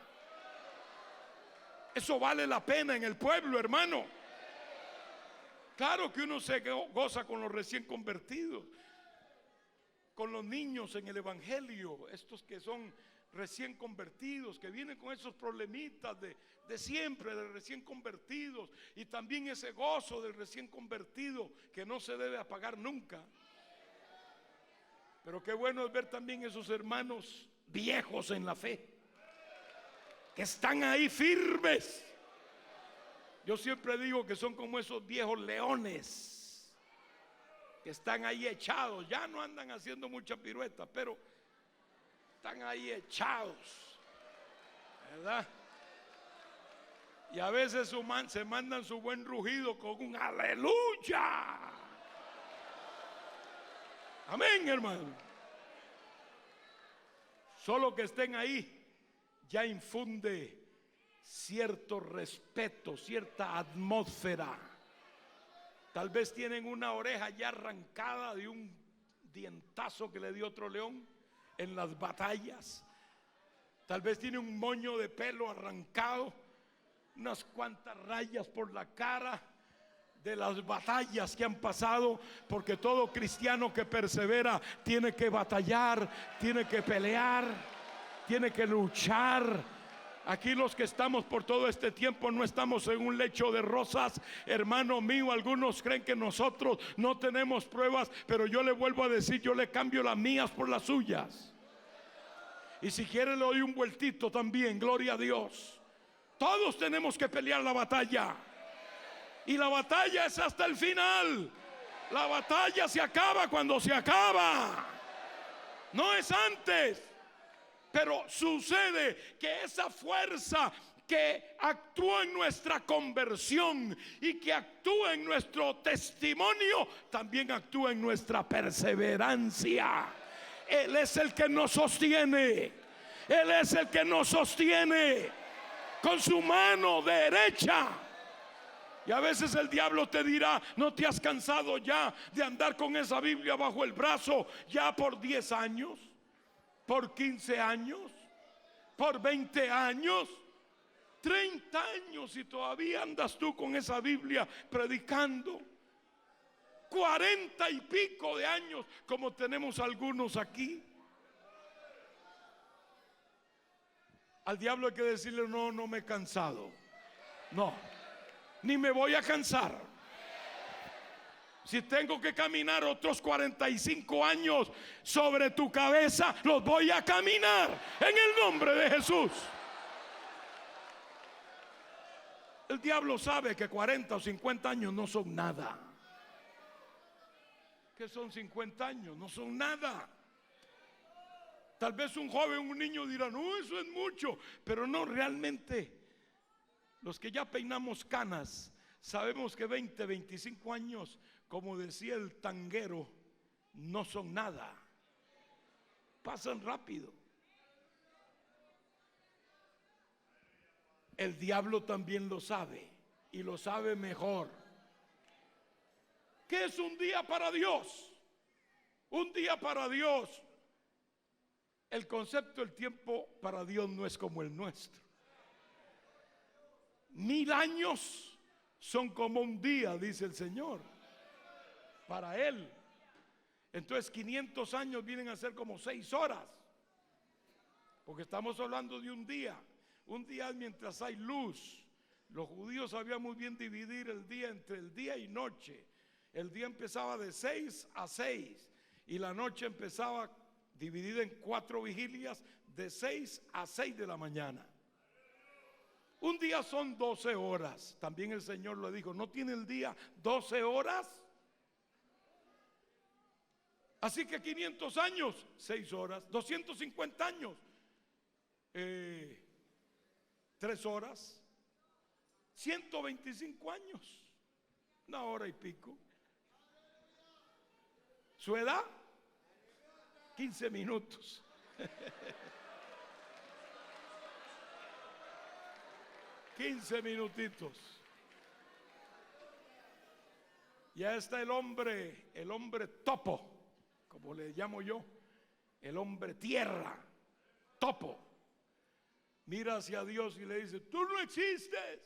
Eso vale la pena en el pueblo, hermano. Claro que uno se goza con los recién convertidos, con los niños en el evangelio, estos que son recién convertidos, que vienen con esos problemitas de siempre, de recién convertidos, y también ese gozo del recién convertido que no se debe apagar nunca. Pero qué bueno es ver también esos hermanos viejos en la fe, que están ahí firmes. Yo siempre digo que son como esos viejos leones que están ahí echados, ya no andan haciendo mucha pirueta, pero están ahí echados, ¿verdad? Y a veces se mandan su buen rugido con un aleluya. Amén, hermano. Solo que estén ahí ya infunde cierto respeto, cierta atmósfera. Tal vez tienen una oreja ya arrancada de un dientazo que le dio otro león en las batallas. Tal vez tiene un moño de pelo arrancado, unas cuantas rayas por la cara de las batallas que han pasado, porque todo cristiano que persevera tiene que batallar, tiene que pelear, tiene que luchar. Aquí los que estamos por todo este tiempo no estamos en un lecho de rosas, hermano mío. Algunos creen que nosotros no tenemos pruebas, pero yo le vuelvo a decir, yo le cambio las mías por las suyas. Y si quiere le doy un vueltito también, gloria a Dios. Todos tenemos que pelear la batalla. Y la batalla es hasta el final. La batalla se acaba cuando se acaba, no es antes. Pero sucede que esa fuerza que actúa en nuestra conversión y que actúa en nuestro testimonio, también actúa en nuestra perseverancia. Él es el que nos sostiene. Él es el que nos sostiene con su mano derecha. Y a veces el diablo te dirá: ¿no te has cansado ya de andar con esa Biblia bajo el brazo ya por 10 años? ¿Por 15 años? ¿Por 20 años? 30 años y todavía andas tú con esa Biblia predicando. 40 y pico de años como tenemos algunos aquí. Al diablo hay que decirle: no, no me he cansado. No, ni me voy a cansar. Si tengo que caminar otros 45 años sobre tu cabeza, los voy a caminar en el nombre de Jesús. El diablo sabe que 40 o 50 años no son nada. ¿Qué son 50 años? No son nada. Tal vez un joven, un niño dirá: no, eso es mucho. Pero no, realmente los que ya peinamos canas sabemos que 20, 25 años, como decía el tanguero, no son nada. Pasan rápido. El diablo también lo sabe, y lo sabe mejor. ¿Qué es un día para Dios? Un día para Dios. El concepto del tiempo para Dios no es como el nuestro. 1000 años son como un día, dice el Señor, para Él. Entonces 500 años vienen a ser como 6 horas, porque estamos hablando de un día. Un día es mientras hay luz. Los judíos sabían muy bien dividir el día entre el día y noche. El día empezaba de 6 a 6 y la noche empezaba dividida en 4 vigilias de 6 a 6 de la mañana. Un día son 12 horas. También el Señor lo dijo: ¿no tiene el día 12 horas? Así que 500 años, 6 horas. 250 años, 3 horas. 125 años, 1 hora y pico. Su edad, 15 minutos. ...15 minutitos. Ya está el hombre topo, como le llamo yo, el hombre tierra, topo. Mira hacia Dios y le dice: tú no existes.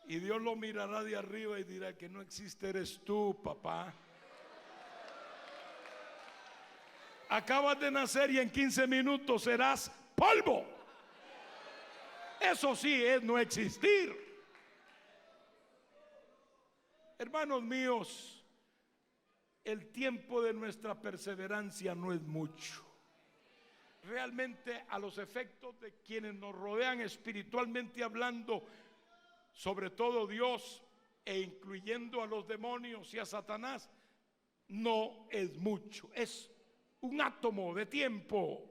Y Dios lo mirará de arriba y dirá: que no existe eres tú, papá. Acabas de nacer y en 15 minutos serás polvo. Eso sí es no existir. Hermanos míos, el tiempo de nuestra perseverancia no es mucho. realmente a los efectos de quienes nos rodean espiritualmente hablando, sobre todo Dios e incluyendo a los demonios y a Satanás, no es mucho, es un átomo de tiempo,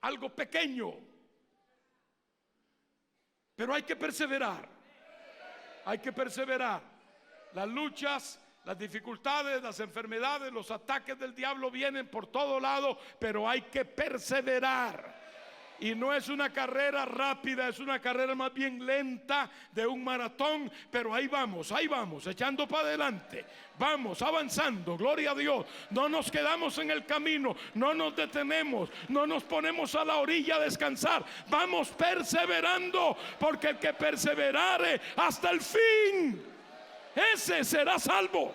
algo pequeño. Pero hay que perseverar, hay que perseverar. Las luchas, las dificultades, las enfermedades, los ataques del diablo vienen por todo lado, pero hay que perseverar. Y no es una carrera rápida, es una carrera más bien lenta de un maratón, pero ahí vamos, echando para adelante, vamos avanzando, gloria a Dios. No nos quedamos en el camino, no nos detenemos, no nos ponemos a la orilla a descansar, vamos perseverando, porque el que perseverare hasta el fin, ese será salvo.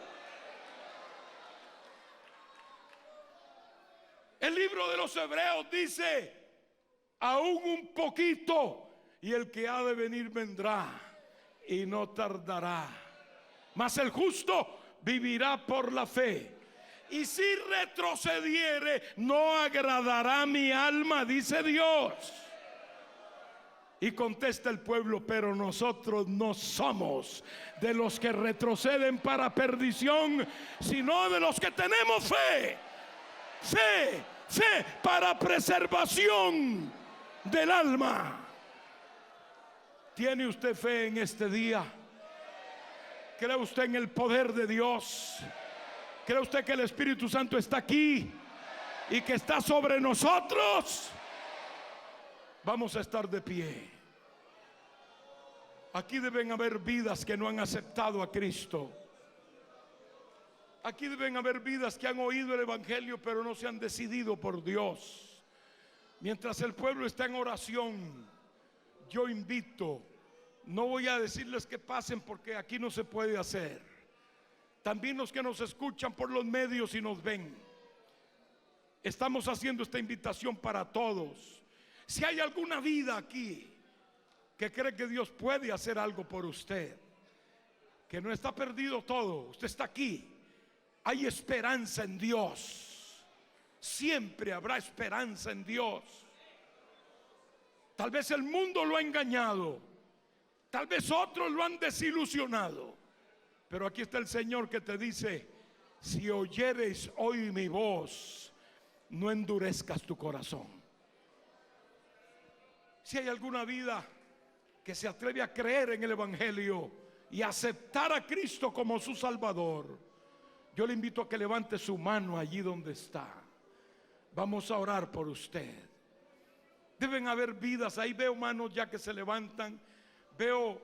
El libro de los Hebreos dice: aún un poquito, y el que ha de venir vendrá y no tardará. Mas el justo vivirá por la fe. Y si retrocediere, no agradará mi alma, dice Dios. Y contesta el pueblo: pero nosotros no somos de los que retroceden para perdición, sino de los que tenemos fe. Fe para preservación del alma. ¿Tiene usted fe en este día? ¿Cree usted en el poder de Dios? ¿Cree usted que el Espíritu Santo está aquí y que está sobre nosotros? Vamos a estar de pie. Aquí deben haber vidas que no han aceptado a Cristo. Aquí deben haber vidas que han oído el Evangelio pero no se han decidido por Dios. Mientras el pueblo está en oración, yo invito, no voy a decirles que pasen porque aquí no se puede hacer. También los que nos escuchan por los medios y nos ven, estamos haciendo esta invitación para todos. Si hay alguna vida aquí que cree que Dios puede hacer algo por usted, que no está perdido todo, usted está aquí, hay esperanza en Dios. Siempre habrá esperanza en Dios. Tal vez el mundo lo ha engañado, tal vez otros lo han desilusionado, pero aquí está el Señor que te dice: si oyeres hoy mi voz, no endurezcas tu corazón. Si hay alguna vida que se atreve a creer en el Evangelio y aceptar a Cristo como su Salvador, yo le invito a que levante su mano allí donde está. Vamos a orar por usted. Deben haber vidas. Ahí veo manos ya que se levantan. Veo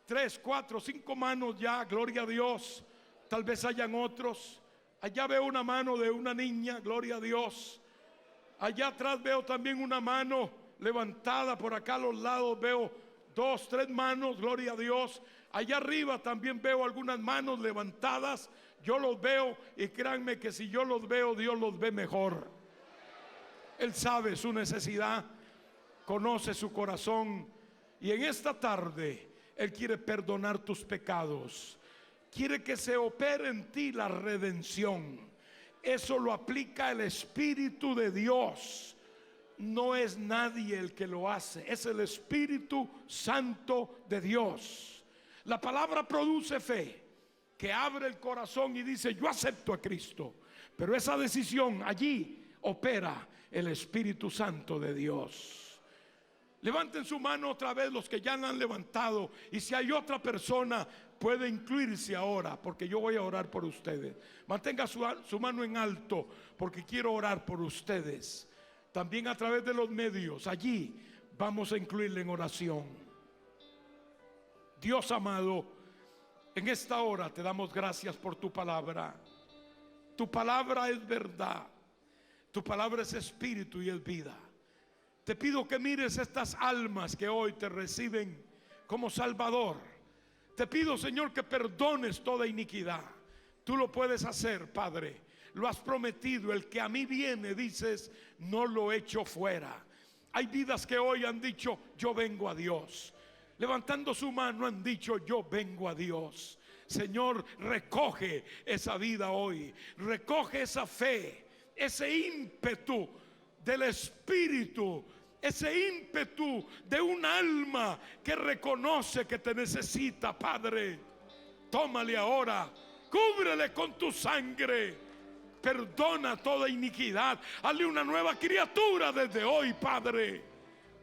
3, 4, 5 manos ya, gloria a Dios. Tal vez hayan otros. Allá veo una mano de una niña, gloria a Dios. Allá atrás veo también una mano levantada. Por acá a los lados veo 2, 3 manos, gloria a Dios. Allá arriba también veo algunas manos levantadas. Yo los veo y créanme que si yo los veo, Dios los ve mejor. Él sabe su necesidad, conoce su corazón, y en esta tarde Él quiere perdonar tus pecados. Quiere que se opere en ti la redención. Eso lo aplica el Espíritu de Dios. No es nadie el que lo hace, es el Espíritu Santo de Dios. La palabra produce fe, que abre el corazón y dice: yo acepto a Cristo. Pero esa decisión, allí opera el Espíritu Santo de Dios. Levanten su mano otra vez los que ya la han levantado, y si hay otra persona puede incluirse ahora, porque yo voy a orar por ustedes. Mantenga su mano en alto, porque quiero orar por ustedes. También a través de los medios, allí vamos a incluirle en oración. Dios amado, en esta hora te damos gracias por tu palabra. Tu palabra es verdad. Tu palabra es espíritu y es vida. Te pido que mires estas almas que hoy te reciben como Salvador. Te pido, Señor, que perdones toda iniquidad. Tú lo puedes hacer, Padre. Lo has prometido. El que a mí viene, dices, no lo echo fuera. Hay vidas que hoy han dicho: yo vengo a Dios. Levantando su mano han dicho: yo vengo a Dios. Señor, recoge esa vida hoy. Recoge esa fe, ese ímpetu del Espíritu, ese ímpetu de un alma que reconoce que te necesita, Padre. Tómale ahora, cúbrele con tu sangre, perdona toda iniquidad, hazle una nueva criatura desde hoy, Padre.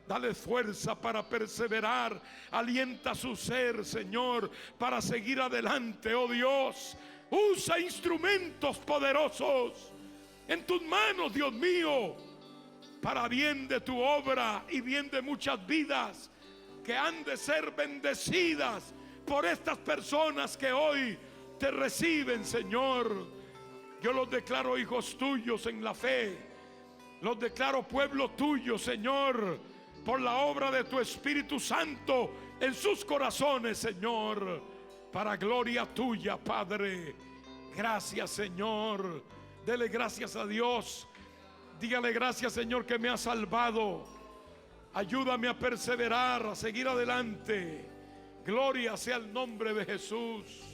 Dale fuerza para perseverar, alienta su ser, Señor, para seguir adelante, oh Dios. Usa instrumentos poderosos en tus manos, Dios mío, para bien de tu obra y bien de muchas vidas que han de ser bendecidas por estas personas que hoy te reciben, Señor. Yo los declaro hijos tuyos en la fe, los declaro pueblo tuyo, Señor, por la obra de tu Espíritu Santo en sus corazones, Señor, para gloria tuya, Padre. Gracias, Señor. Dele gracias a Dios. Dígale gracias, Señor, que me ha salvado. Ayúdame a perseverar, a seguir adelante. Gloria sea el nombre de Jesús.